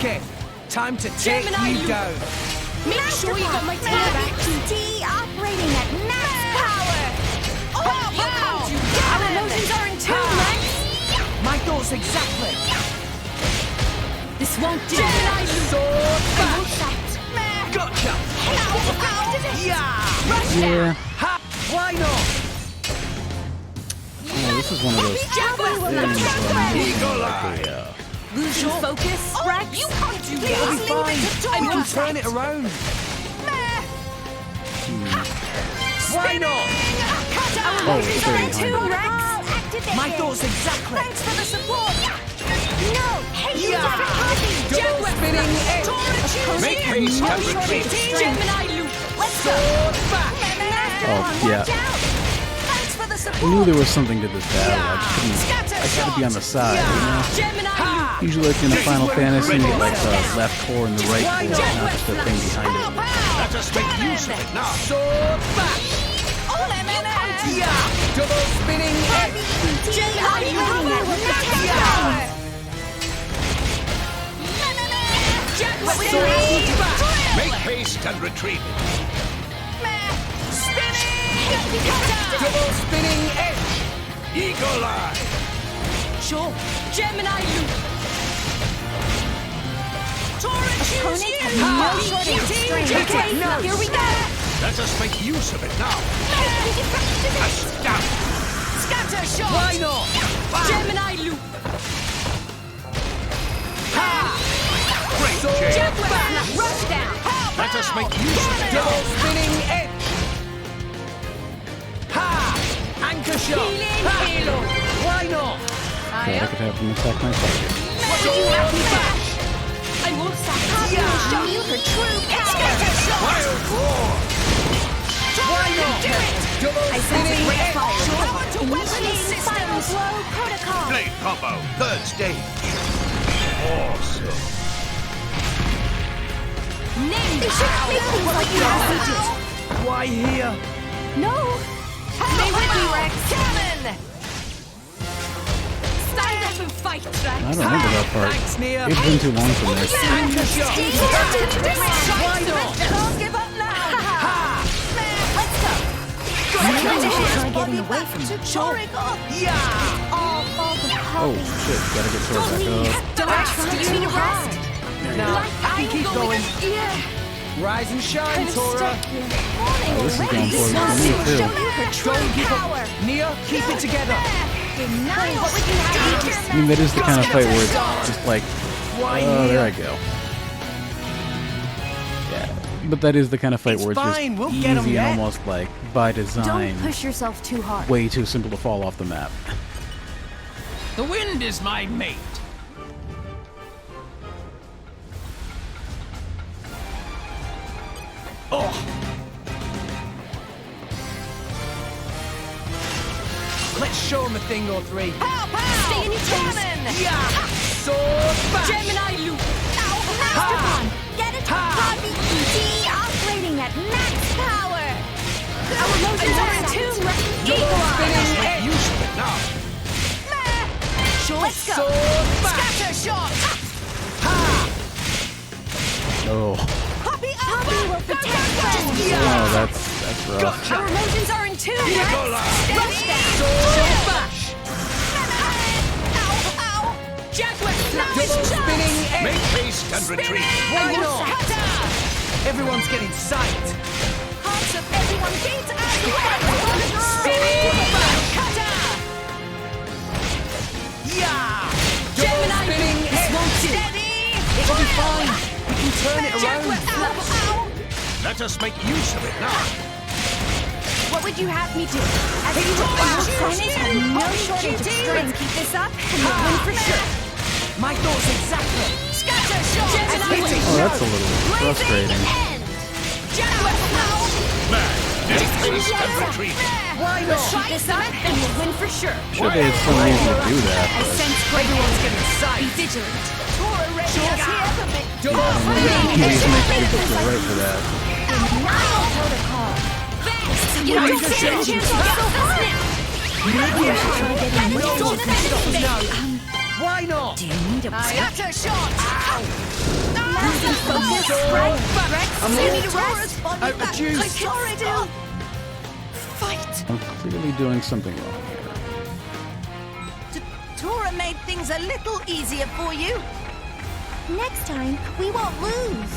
J: Okay, time to take you down.
C: Make sure you got my tail back. PT operating at max power! Oh, you come together! Our emotions are in tune, Max!
J: My thoughts exactly.
C: This won't do!
J: Gemini sword back. Gotcha. Yeah.
A: Yeah.
J: Ha. Why not?
A: Yeah, this is one of those things where I'm like
C: Lose your focus, Rex? You can't do
J: It'll be fine. We can turn it around. Why not?
A: Oh, it's very behind.
C: Rex!
J: My thoughts exactly.
C: Thanks for the support! No! Hey, you
J: Yeah. Double spinning edge.
G: Make haste and retreat.
C: Gemini loop! Let's go!
J: Sword back.
A: Oh, yeah.
C: Thanks for the
A: I
C: support!
A: knew there was something to this battle. I gotta be on the side, you know?
C: Gemini loop!
A: Usually like in a Final Fantasy, you get like the left core and the right core, not just the thing behind it.
G: Let us make use of it now.
J: Sword back. Yeah. Double spinning edge.
C: Gemini loop!
J: Sword back.
G: Make haste and retreat.
J: Double spinning edge.
G: Eagle eye.
C: Sure. Gemini loop! Opponent has no shortage of strength. Okay, here we go!
G: Let us make use of it now. Astound.
C: Scatter shot!
J: Why not?
C: Gemini loop!
J: Ha.
G: Great
J: Sword
G: jab.
J: back.
C: Rush down!
G: Let us make use of it
J: Double
G: now.
J: spinning edge. Ha. Anchor shot.
C: Healing
J: Ha.
C: halo!
J: Why not?
A: So I could have them attack my target.
C: What did you have me back? I won't stop. I will show you her true power! Scatter shot!
G: Wild roar.
J: Why not?
C: Do it! I sense a great fire. Initiating final blow protocol.
G: Blade combo, third stage. Awesome.
C: They shouldn't make things like that.
J: Why here?
C: No.
M: Stay with me, Rex. Cannon! Stand up and fight, Rex.
A: I don't remember that part.
J: Thanks, Nia.
A: It's been too long for this.
J: Anchor shot. Why not?
C: Don't give up now.
B: Let's go.
C: Try getting away from me.
J: Yeah!
A: Oh shit, gotta get Tora back up.
C: Don't you need a rest?
J: No, I can keep going. Rise and shine, Tora.
A: Oh, this is going forward for me too.
J: Don't give up. Nia, keep it together.
C: What would you have me do?
A: I mean, that is the kind of fight where it's just like, oh, there I go. Yeah, but that is the kind of fight where it's just
J: fine, we'll get 'em
A: easy
J: yet.
A: and almost like, by design,
F: Don't push yourself too hard.
A: way too simple to fall off the map.
N: The wind is my mate.
J: Oh! Let's show him a thing or three.
C: Pow, pow! Stay in your toes.
J: Yeah! Sword bash!
C: Gemini loop. Masterpon. Get it? Copy ET operating at max power. Our motions are in tune. Eagle
J: Finish
C: Eye.
J: make use of it now.
C: Let's go.
J: Sword bash!
C: Scatter shot.
A: Oh,
C: Poppy will protect them.
A: oh, that's rough.
C: Our motions are in tune.
J: Eagle Eye.
C: Rush down.
J: Sword bash!
C: Ow. Jaguar.
J: Double spinning edge!
G: Make haste and retreat.
J: Why not? Everyone's getting sight.
C: Hearts of everyone beat as well.
J: Spinning bash! Yeah! Double spinning edge!
C: Steady.
J: It'll be fine. We can turn it around.
C: Ow.
G: Let us make use of it now.
C: What would you have me do? As you look back, Signage have no shortage of strength. Keep this up, and you'll win for sure.
J: My thoughts exactly.
C: Scatter shot.
A: Oh, that's a little frustrating.
C: Jaguar.
G: Make haste and retreat.
J: Why not?
C: Keep this up, and you'll win for sure.
A: Should be so easy to do that,
C: I
A: but
C: sense
J: Everyone's getting sight.
C: Be vigilant. Tora ready is here to make
J: Double
A: I mean,
J: spinning
A: you just make
J: edge!
A: people feel right for that.
C: denial protocol. Thanks. You
J: Like
C: don't
J: a
C: stand a
J: shot.
C: chance on surface now.
J: Maybe I should try getting rid of
C: Don't
J: these
C: hesitate.
J: now. Why not?
C: Do you need a scatter shot?
J: Losing
C: focus,
J: right?
C: Rex,
J: I'm
C: you
J: all
C: need a rest.
J: out of juice.
C: I can still fight.
A: I'm clearly doing something wrong here.
C: Tora made things a little easier for you. Next time, we won't lose.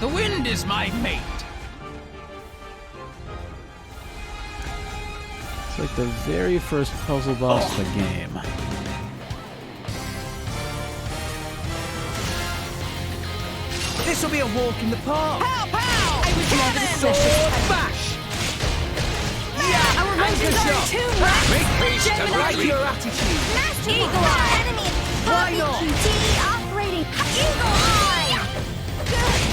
N: The wind is my mate.
A: It's like the very first puzzle boss of the game.
J: This will be a walk in the park.
C: Pow, pow! I was never the
J: Sword bash! Yeah!
C: Our motions are in tune, Rex.
G: Make haste and
J: Like
G: retreat.
J: your attitude.
C: Master Eagle Eye. Enemy.
J: Why not?
C: QT operating. Eagle Eye.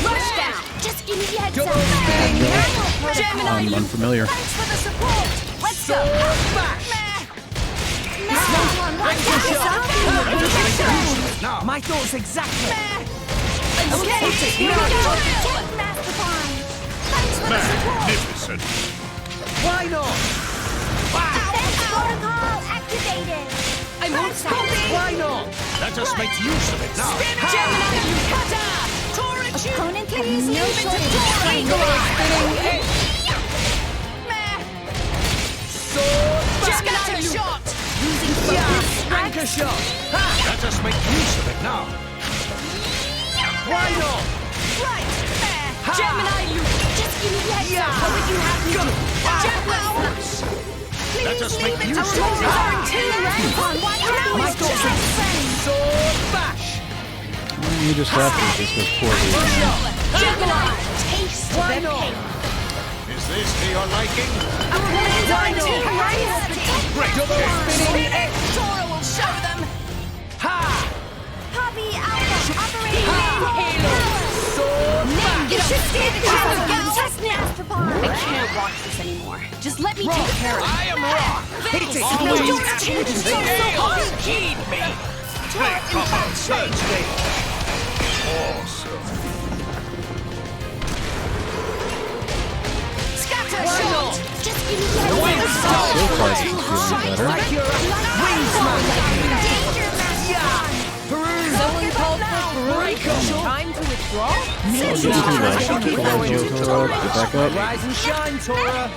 C: Rush down. Just give me the heads up.
J: Double spinning
C: Gemini.
J: Gemini.
A: I'm unfamiliar.
C: Thanks for the support. Let's go.
J: Sword bash!
C: This one's one. Let's get this up.
G: Now,
J: My thoughts exactly.
C: Okay, here we go. Take Masterpon. Thanks for the support.
G: magnificent.
J: Why not?
C: Defense protocol activated.
J: I won't stop it. Why not?
G: Let us make use of it now.
C: Gemini, cutter. Tora, opponent, please
J: No
C: leave it to
J: shortage of
C: Tora.
J: Eagle spinning edge. Sword bash!
C: Scatter shot.
J: Losing focus. Anchor shot. Ha!
G: Let us make use of it now.
J: Why not?
C: Right.
J: Ha!
C: Gemini loop. Just give me the heads up. What would you have me do? Jaguar flash.
G: Let us make use
C: Our
G: of it
C: motions
G: now.
C: are in tune, right?
J: My thoughts are sword bash!
A: You just have to, just because poor reason.
C: Jaguar. Taste
J: Why
C: the
J: not?
C: pain.
G: Is this to your liking?
C: Our motions are in tune, right?
G: Great
J: Double
G: taste.
J: spinning edge!
C: Tora will show them.
J: Ha!
C: Poppy Alpha operating
J: Ha!
C: Halo.
J: Sword
C: You
J: bash!
C: should stand a chance against us now.
M: I can't watch this anymore. Just let me take care of it.
N: I am Rock.
M: Hit it.
N: Always after the gale. Heed me.
V: Take up on surge stage.
N: Awesome.
C: Scatter shot! Just give me
N: The wind
A: So far, this is feeling better.
C: Danger,
O: Someone called for Peru. Time to withdraw?
A: Get back up.
J: Rise and shine, Tora.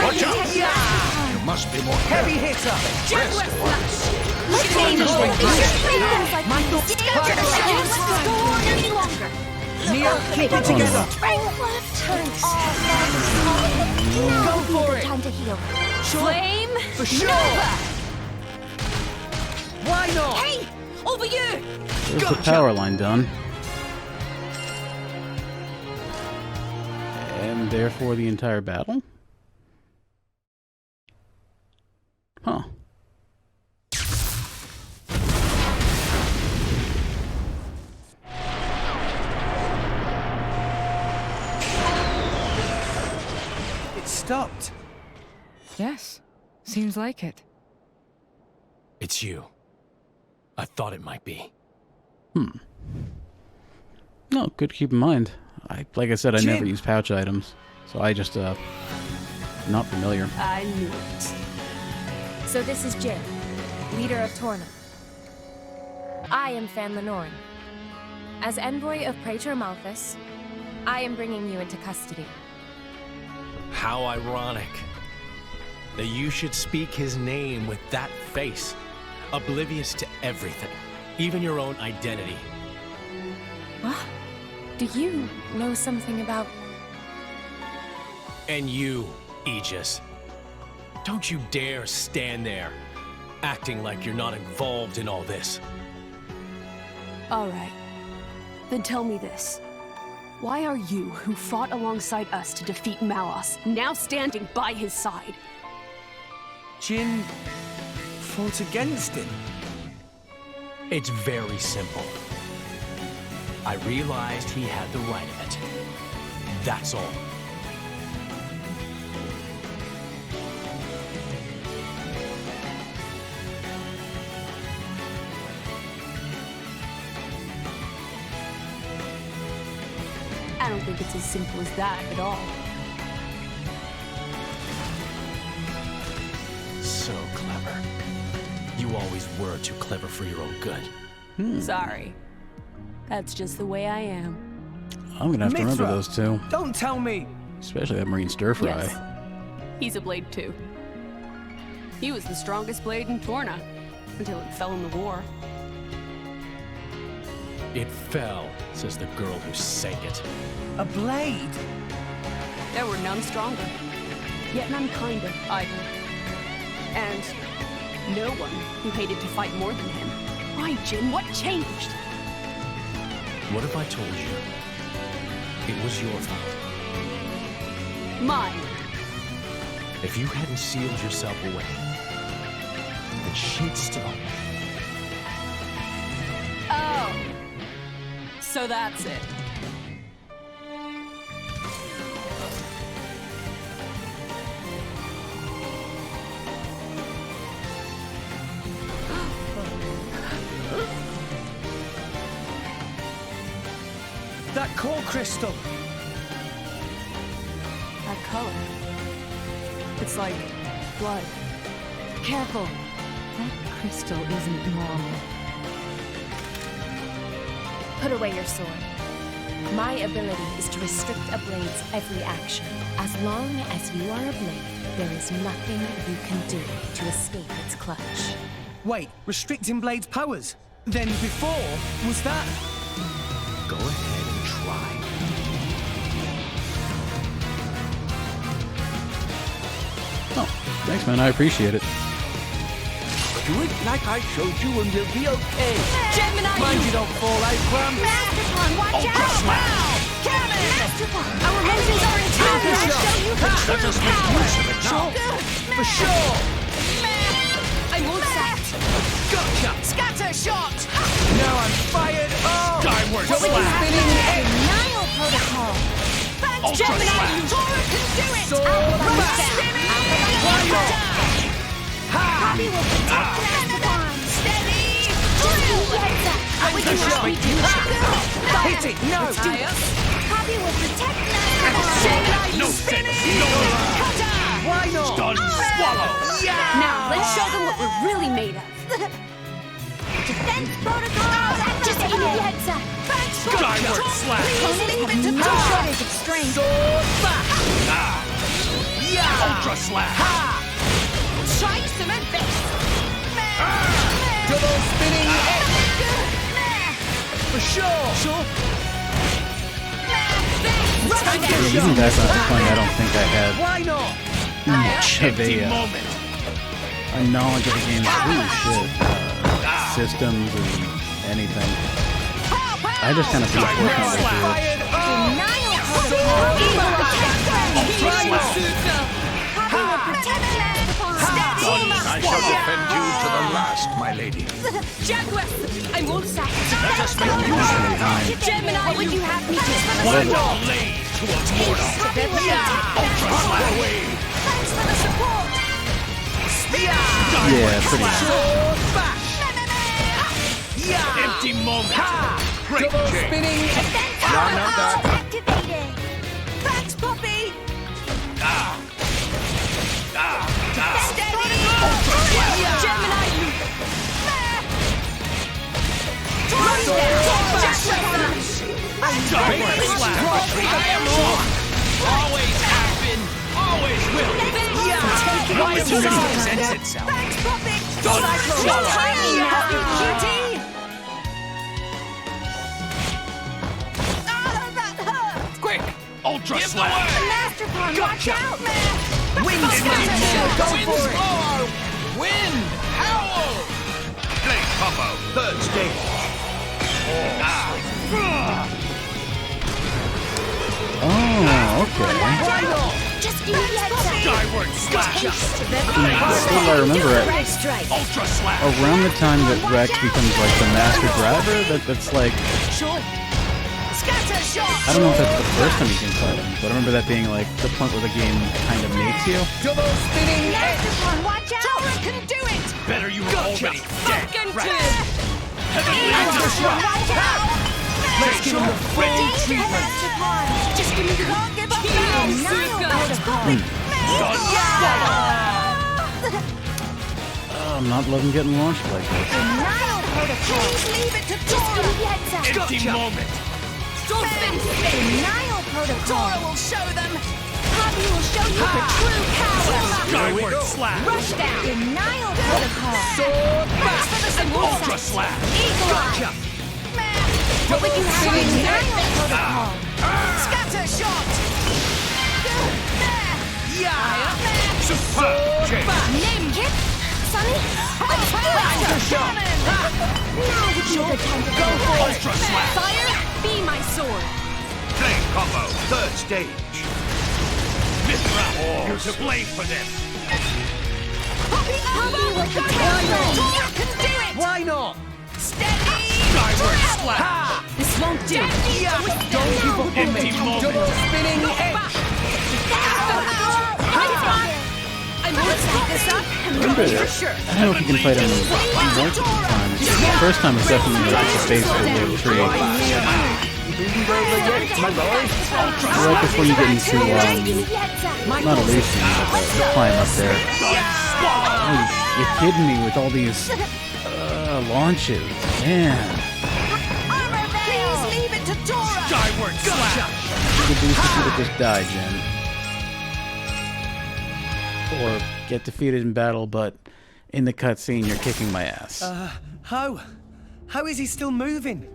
V: Watch out! You must be more
J: Heavy
V: careful.
J: hitter. Mia, keep it together. Go for it.
C: Time to heal.
M: Flame?
J: For sure. Why not?
C: Hey! Over you!
A: There's the power line done. And therefore the entire battle? Huh.
J: It stopped.
E: Yes, seems like it.
S: It's you. I thought it might be.
A: No, good to keep in mind. Like I said, I never use pouch items, so I just, not familiar.
F: I knew it.
K: So this is Jin, leader of Torna. I am Fan Lenoren. As envoy of Praetor Malthus, I am bringing you into custody.
S: How ironic that you should speak his name with that face, oblivious to everything, even your own identity.
K: What? Do you know something about...
S: And you, Aegis. Don't you dare stand there, acting like you're not involved in all this.
F: All right. Then tell me this. Why are you, who fought alongside us to defeat Malos, now standing by his side?
J: Jin fought against him.
S: It's very simple. I realized he had the right of it. That's all.
F: I don't think it's as simple as that at all.
S: So clever. You always were too clever for your own good.
F: Sorry. That's just the way I am.
A: I'm gonna have to remember those two.
J: Don't tell me.
A: Especially that Marine Stir Fry.
F: Yes. He's a blade too. He was the strongest blade in Torna, until it fell in the war.
S: It fell, says the girl who sank it.
J: A blade?
F: There were none stronger, yet none kinder either. And no one who hated to fight more than him. Why, Jin? What changed?
S: What if I told you it was your fault?
F: Mine.
S: If you hadn't sealed yourself away, then she'd still...
F: Oh. So that's it.
J: That core crystal.
F: That color. It's like blood.
L: Careful. That crystal isn't normal.
K: Put away your sword. My ability is to restrict a blade's every action. As long as you are a blade, there is nothing you can do to escape its clutch.
J: Wait, restricting Blade's powers? Then before, was that...
S: Go ahead and try.
A: Oh, thanks, man. I appreciate it.
V: Do it like I showed you and you'll be okay.
C: Gemini!
J: Mind you don't fall out, Cram.
C: Masterpon, watch out! Wow! Cannon! Masterpon! Our motions are in tune! I'll show you the
V: Let us
C: true
V: make
C: power!
V: use of it now.
J: For sure!
C: I won't sack!
J: Gotcha!
C: Scatter shot!
J: Now I'm fired! Oh!
S: Skyward
C: What would you
S: slash!
C: have to denial protocol?
N: Ultra Slash!
C: Tora can do it!
N: Why
C: Bobby will protect Masterpon! Steady! What would you have me do?
J: Hit it! No!
C: Bobby will protect Masterpon!
N: No sense! No
C: Cutter!
J: Why not?
N: Stun Swallow!
M: Now, let's show them what we're really made of.
C: Defense protocol! Just eat your head, sir!
N: Skyward Slash!
C: Please leave it to
K: No
C: Tora!
K: shortage of strength.
N: Ultra Slash!
C: Try some of this!
J: Double spinning for sure.
A: Even back on this point, I don't think I had
J: Why not?
A: much of
N: Empty
A: a
N: moment!
A: knowledge of the game's systems and anything. I just kind of feel fortunate with it.
C: Denial protocol!
N: Ultra Slash!
C: Bobby will protect Masterpon!
G: I shall defend you to the last, my lady.
C: Jaguar! I won't sacrifice!
G: Let us make use of your time.
C: Gemini, what would you have me do?
N: Why not blade towards Mordor?
C: Bobby will protect
N: Ultra
C: Masterpon!
N: Slash!
C: Thanks for the support!
A: Yeah, pretty much.
N: Empty moment! Great
J: Double
N: change!
J: spinning.
G: None of that.
C: Activated! Thanks, Poppy! Steady! Gemini!
N: Skyward Slash! I am on! Always have been, always will! Why does it present itself?
C: Thanks, Poppy!
N: Stun Swallow!
C: Tiny happy cutie! Oh, that hurt!
N: Quick! Ultra Slash!
C: Masterpon, watch out, man!
J: Wind
N: Go
J: for it.
N: blow! Wind! Howl!
G: Blade combo, third stage.
A: Oh, okay.
J: Why not?
C: Just give me the heads up!
N: Skyward Slash!
A: Still, I remember it.
N: Ultra Slash!
A: Around the time that Rex becomes like the master driver, that's like,
C: Scatter shot!
A: I don't know if that's the first time you can fight him, but I remember that being like the point where the game kind of makes you.
J: Double spinning
C: Masterpon, watch out! Tora can do it!
N: Better you were already dead! Heavenly
C: Masterpon, watch out!
J: Let's give him the full treatment.
C: Masterpon! Just give me the can't give up now!
A: I'm not loving getting launched like this.
C: Denial protocol! Please leave it to Tora! Just give me the heads up!
N: Empty moment!
C: Denial protocol! Tora will show them! Poppy will show you the true power!
N: Skyward Slash!
C: Rush down! Denial protocol!
J: Sword
C: For the support!
N: Ultra Slash!
C: Eagle Eye! What would you have? Denial protocol! Scatter shot!
N: Superb change!
C: Name Kit! Sonny! Now would be a good time to go for it!
N: Ultra Slash!
C: Fire! Be my sword!
G: Blade combo, third stage.
N: Mithra, you're to blame for this!
C: Poppy will protect you! Tora can do it!
J: Why not?
C: Steady!
N: Skyward Slash!
C: This won't do!
J: Don't give up on
N: Empty
J: me.
N: moment!
J: Double spinning
C: I'm gonna set this up and
A: Remember
C: ready
A: that.
C: for sure!
A: I don't know if you can fight him multiple times. The first time is definitely like the base of the tree. Right before you get into, not Elysium, but the climb up there. Oh, you're kidding me with all these launches. Man.
C: Please leave it to Tora!
N: Skyward Slash!
A: You could have just died, Jen. Or get defeated in battle, but in the cutscene you're kicking my ass.
J: How? How is he still moving?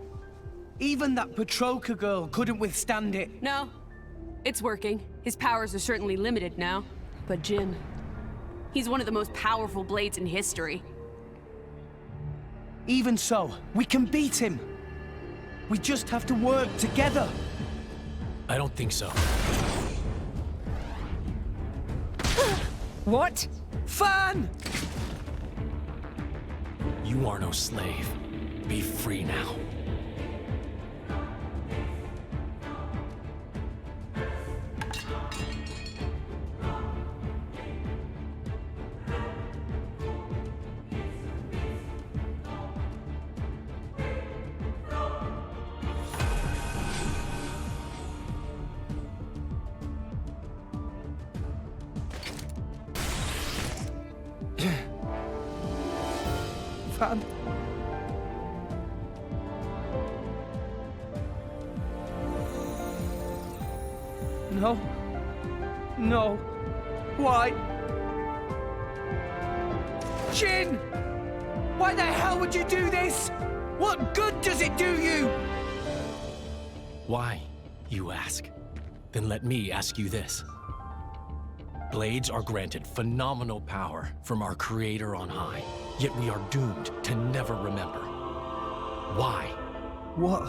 J: Even that Petroka girl couldn't withstand it.
F: No, it's working. His powers are certainly limited now. But Jin, he's one of the most powerful blades in history.
J: Even so, we can beat him. We just have to work together.
S: I don't think so.
J: What? Fan!
S: You are no slave. Be free now.
J: pattern? No. No. Why? Jin! Why the hell would you do this? What good does it do you?
S: Why, you ask? Then let me ask you this. Blades are granted phenomenal power from our Creator on high, yet we are doomed to never remember. Why?
J: What?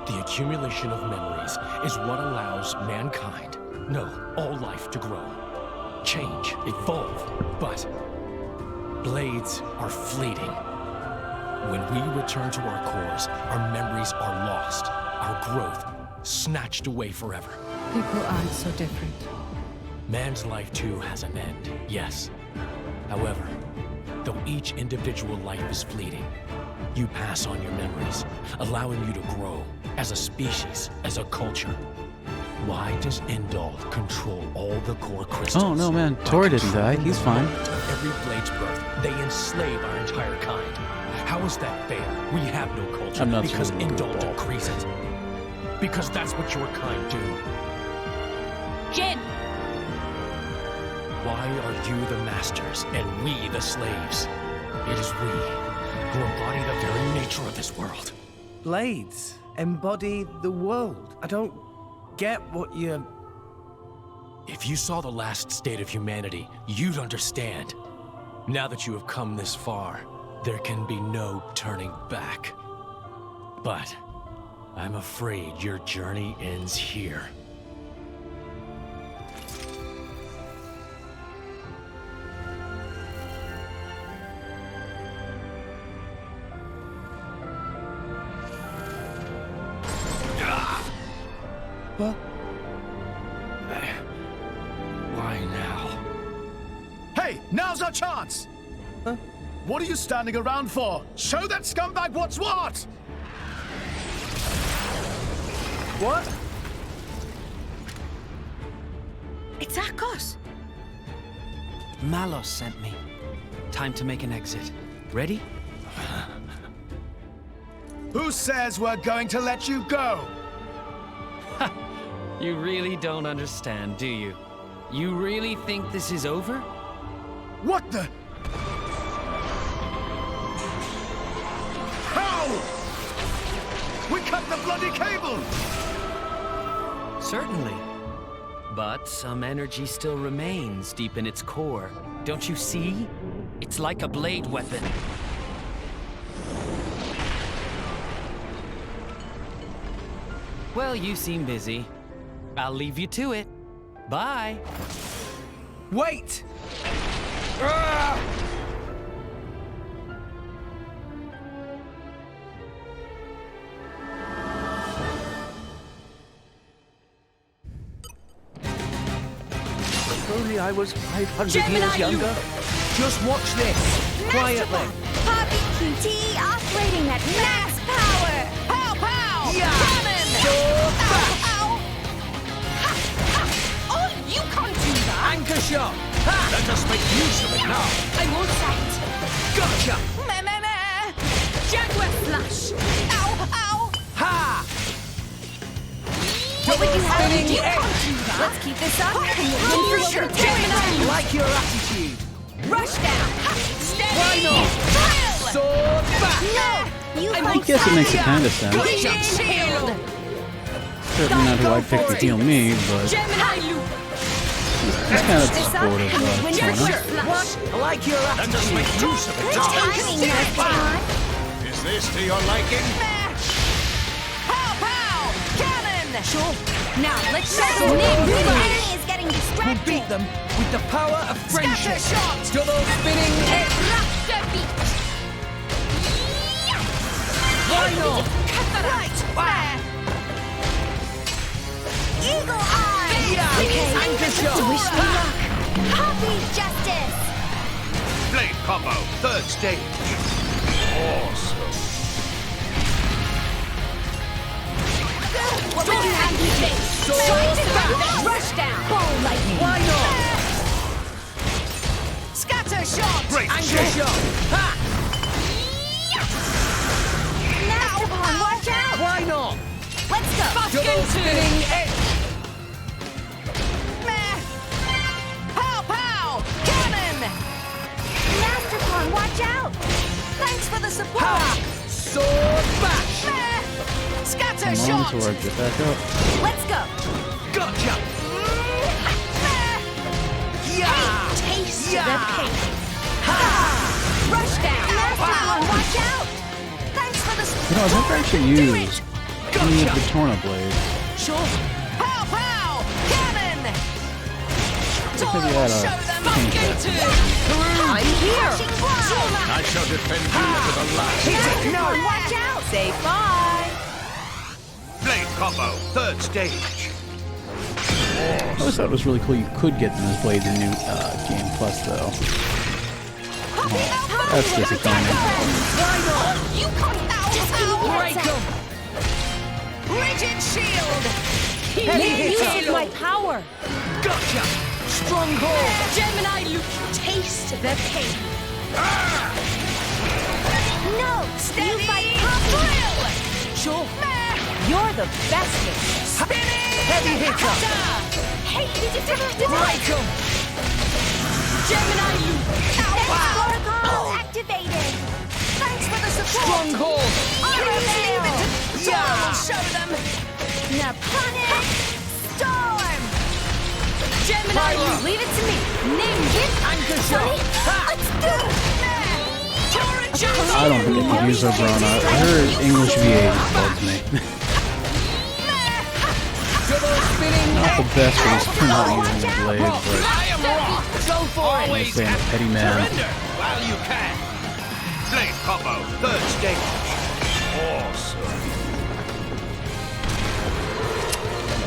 S: The accumulation of memories is what allows mankind, no, all life to grow, change, evolve, but blades are fleeting. When we return to our cores, our memories are lost, our growth snatched away forever.
E: People aren't so different.
S: Man's life too has an end, yes. However, though each individual life is fleeting, you pass on your memories, allowing you to grow as a species, as a culture. Why does Indal control all the core crystals?
A: Oh no, man, Tor didn't die. He's fine.
S: Every blade's birth, they enslave our entire kind. How is that fair? We have no culture
A: I'm not
S: because
A: saying
S: Indal
A: we're
S: decrees it. Because that's what your kind do.
P: Jin!
S: Why are you the masters and we the slaves? It is we who embody the very nature of this world.
J: Blades embody the world. I don't get what you're...
S: If you saw the last state of humanity, you'd understand. Now that you have come this far, there can be no turning back. But I'm afraid your journey ends here.
J: What?
S: Why now?
V: Hey, now's our chance!
J: Huh?
V: What are you standing around for? Show that scumbag what's what!
J: What?
B: It's Akos.
T: Malos sent me. Time to make an exit. Ready?
V: Who says we're going to let you go?
T: You really don't understand, do you? You really think this is over?
V: What the? How? We cut the bloody cable!
T: Certainly. But some energy still remains deep in its core. Don't you see? It's like a blade weapon. Well, you seem busy. I'll leave you to it. Bye.
J: Wait! If only I was 500 years younger. Just watch this, quietly.
C: Poppy QT operating at max power! Pow pow!
J: Yeah.
C: Cannon!
J: Sword back!
C: Ow! Ha, ha. Oh, you can't do that!
J: Anchor shot! Ha!
D: Let us make use of it now.
C: I won't fight!
J: Gotcha!
C: Meh meh meh! Jaguar flash! Ow ow!
J: Ha!
C: What would you have me
J: Spinning
C: do?
J: edge.
C: Let's keep this up and we'll win for sure.
J: Like your attitude.
C: Rush down! Steady!
J: Why not?
C: Drill!
J: Sword back!
C: No! You
A: I guess it makes a kind of sense.
J: Gotcha!
C: shield!
A: Certainly not who I'd pick to heal me, but
C: Gemini loop!
A: he's kind of supportive of Tona.
J: What? I like your
D: Let us
J: attitude.
D: make use of it
C: Good
D: now.
C: timing, Nestor!
G: Is this to your liking?
C: Pow pow! Cannon!
J: Sure.
C: Now let's show them names. The enemy is getting
J: We'll
C: distracted.
J: beat them with the power of friendship.
C: Scatter shot!
J: Double spinning edge.
C: Rush the beat!
J: Why not?
C: Right there! Eagle eye!
J: Yeah.
C: Okay,
J: Anchor shot.
C: wish me luck. Poppy justice!
G: Blade combo, third stage. Awesome.
C: What would you have me say?
J: Sword
C: Rush down! Ball lightning!
J: Why not?
C: Scatter shot!
G: Great
J: Anchor shot. Ha!
C: Masterpon, watch out!
N: Why not?
C: Let's go!
N: Double spinning edge.
C: Pow, pow! Cannon! Masterpon, watch out! Thanks for the support!
N: Sword bash.
C: Scatter
A: Come on,
C: shot!
A: Sword, get back up.
C: Let's go!
N: Gotcha.
C: Yeah! Taste the pain! Rush down! Masterpon, watch out! Thanks for the support!
A: You know, I've never actually used any of the Torna blades.
C: Sure. Pow, pow! Cannon!
A: Maybe I ought to change that.
C: I'm here!
G: I shall defend you to the last.
C: Masterpon, watch out! Say bye!
G: Blade combo, third stage.
A: I always thought it was really cool you could get them as blades in New Game Plus, though. Oh, that's disappointing.
C: You can't break them! Rigid shield!
O: Use my power!
N: Gotcha. Stronghold.
C: Gemini loop! Taste the pain! No! Steady! You fight thrill!
O: Sure. You're the bestest!
C: Spinning!
N: Heavy hitter.
C: Hey, did you
N: Break them.
C: Gemini loop! Protocol activated! Thanks for the support!
N: Stronghold.
C: Yeah! Show them! Naponic Storm! Gemini loop! Leave it to me! Name it!
N: Anchor shot.
C: Let's do it!
A: I don't think I could use Obrana. Her English VA just bugs me.
N: Double spinning
A: Not the best for this for not using the blade, but
N: I am rock. Go for
A: I'm
N: Always
A: saying a petty man.
G: Surrender while you can. Blade combo, third stage. Awesome.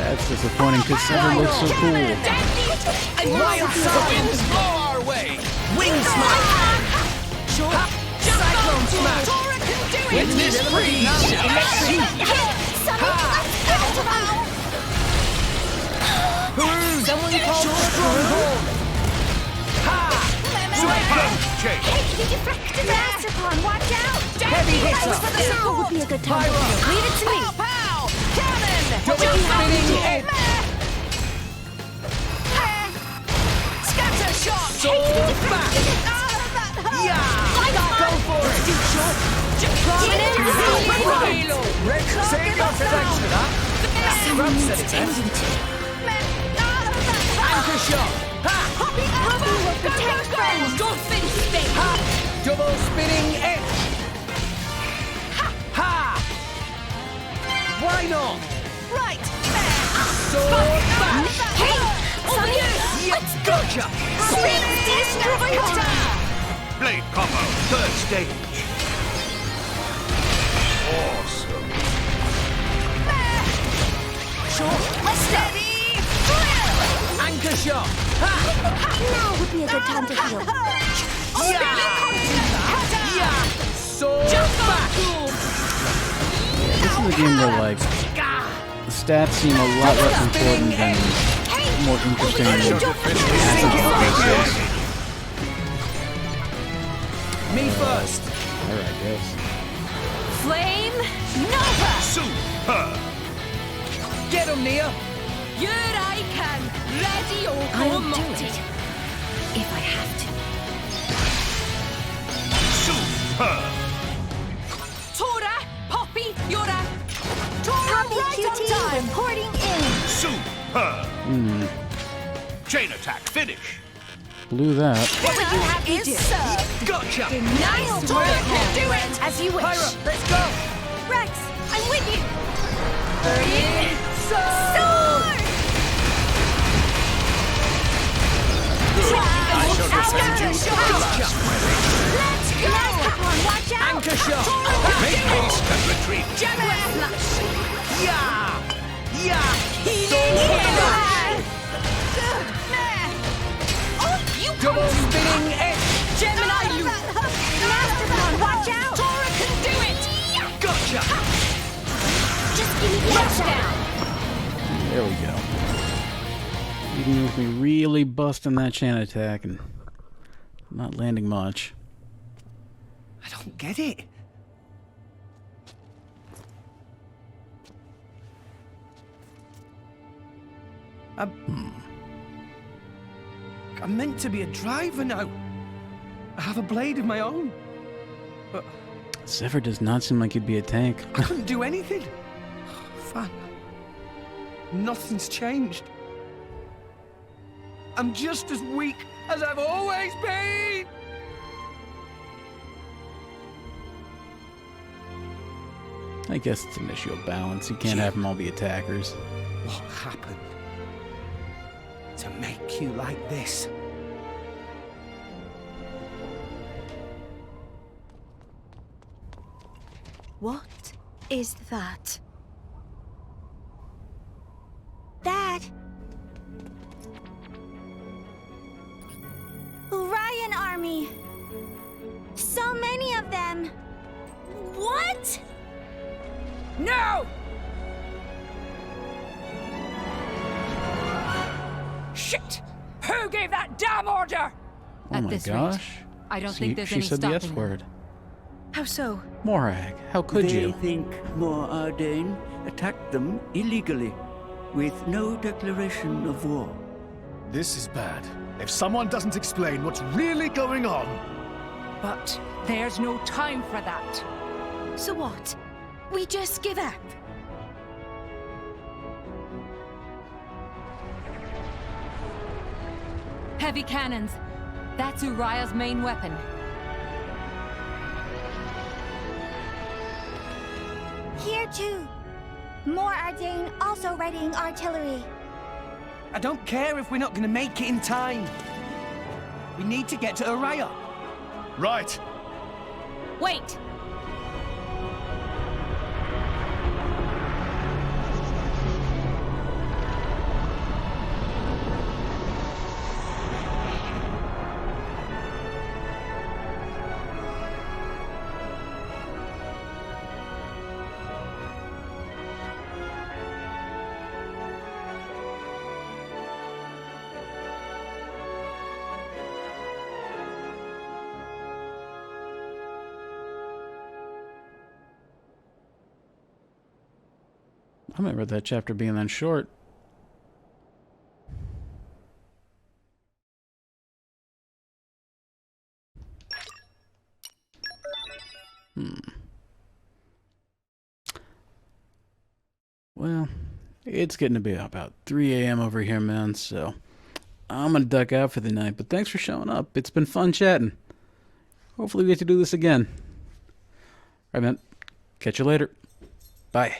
A: That's disappointing because Seven looks so cool.
N: And wild winds blow our way. Wing smash. Sure. Cyclone smash. Witness freeze. Someone call Stronghold. Ha!
C: Masterpon, watch out!
N: Heavy hitter.
C: Now would be a good time. Leave it to me. Pow, pow! Cannon!
N: Double spinning edge.
C: Scatter shot!
N: Sword back. Yeah! Go for it. Save your thanks for that. Scrub said it best. Anchor shot. Ha!
C: Poppy will protect friends. Dolphin space.
N: Ha! Double spinning edge. Ha! Why not?
C: Right.
N: Sword back.
C: Hey! Sonny!
N: Let's gotcha.
C: Spin destroyer!
G: Blade combo, third stage. Awesome.
C: Sure. Let's steady!
N: Anchor shot. Ha!
C: Now would be a good time to heal.
N: Yeah! Sword back.
A: This is a game where, like, the stats seem a lot less important than more interesting actions.
N: Me first.
A: Alright, guys.
C: Flame Nova!
G: Super!
N: Get him, Nia.
C: Here I can. Ready or
K: I'll do it. If I have to.
G: Super!
C: Tora, Poppy, Yora. Tora, right on time. Reporting in.
G: Super! Chain attack, finish!
A: Blew that.
C: What would you have me do?
N: Gotcha.
C: Denial Tora can do it. As you wish.
N: Pyra, let's go.
C: Rex, I'm with you.
N: Sword.
G: I shall defend you.
N: Gotcha.
C: Let's go. Masterpon, watch out.
N: Anchor shot.
G: Make haste and retreat.
C: Jaguar flash.
N: Yeah. Yeah.
C: Healing
N: Sword.
C: Oh, you
N: Double spinning edge.
C: Gemini loop. Masterpon, watch out. Tora can do it.
N: Gotcha.
C: Just give me the touchdown.
A: There we go. Even with me really busting that chain attack and not landing much.
J: I don't get it. I'm meant to be a driver now. I have a blade of my own. But
A: Zephyr does not seem like he'd be a tank.
J: I couldn't do anything. Fine. Nothing's changed. I'm just as weak as I've always been!
A: I guess it's an issue of balance. You can't have them all be attackers.
J: What happened to make you like this?
B: What is that?
C: Dad! Orion Army! So many of them! What?
O: No! Shit! Who gave that damn order?
A: Oh
E: At
A: my
E: this
A: gosh.
E: rate, I don't
A: See,
E: think there's
A: she
E: any
A: said the
E: stopping
A: S
E: them.
A: word.
B: How so?
A: Morag, how could
I: they
A: you?
I: think more Ardain attacked them illegally, with no declaration of war.
V: This is bad. If someone doesn't explain what's really going on...
O: But there's no time for that.
B: So what? We just give up?
E: Heavy cannons. That's Uriah's main weapon.
C: Here too. More Ardain also readying artillery.
J: I don't care if we're not gonna make it in time. We need to get to Uriah.
V: Right.
O: Wait!
A: I remember that chapter being that short. Well, it's getting to be about 3 a.m. over here, man, so I'm gonna duck out for the night, but thanks for showing up. It's been fun chatting. Hopefully we get to do this again. Alright, man. Catch you later. Bye.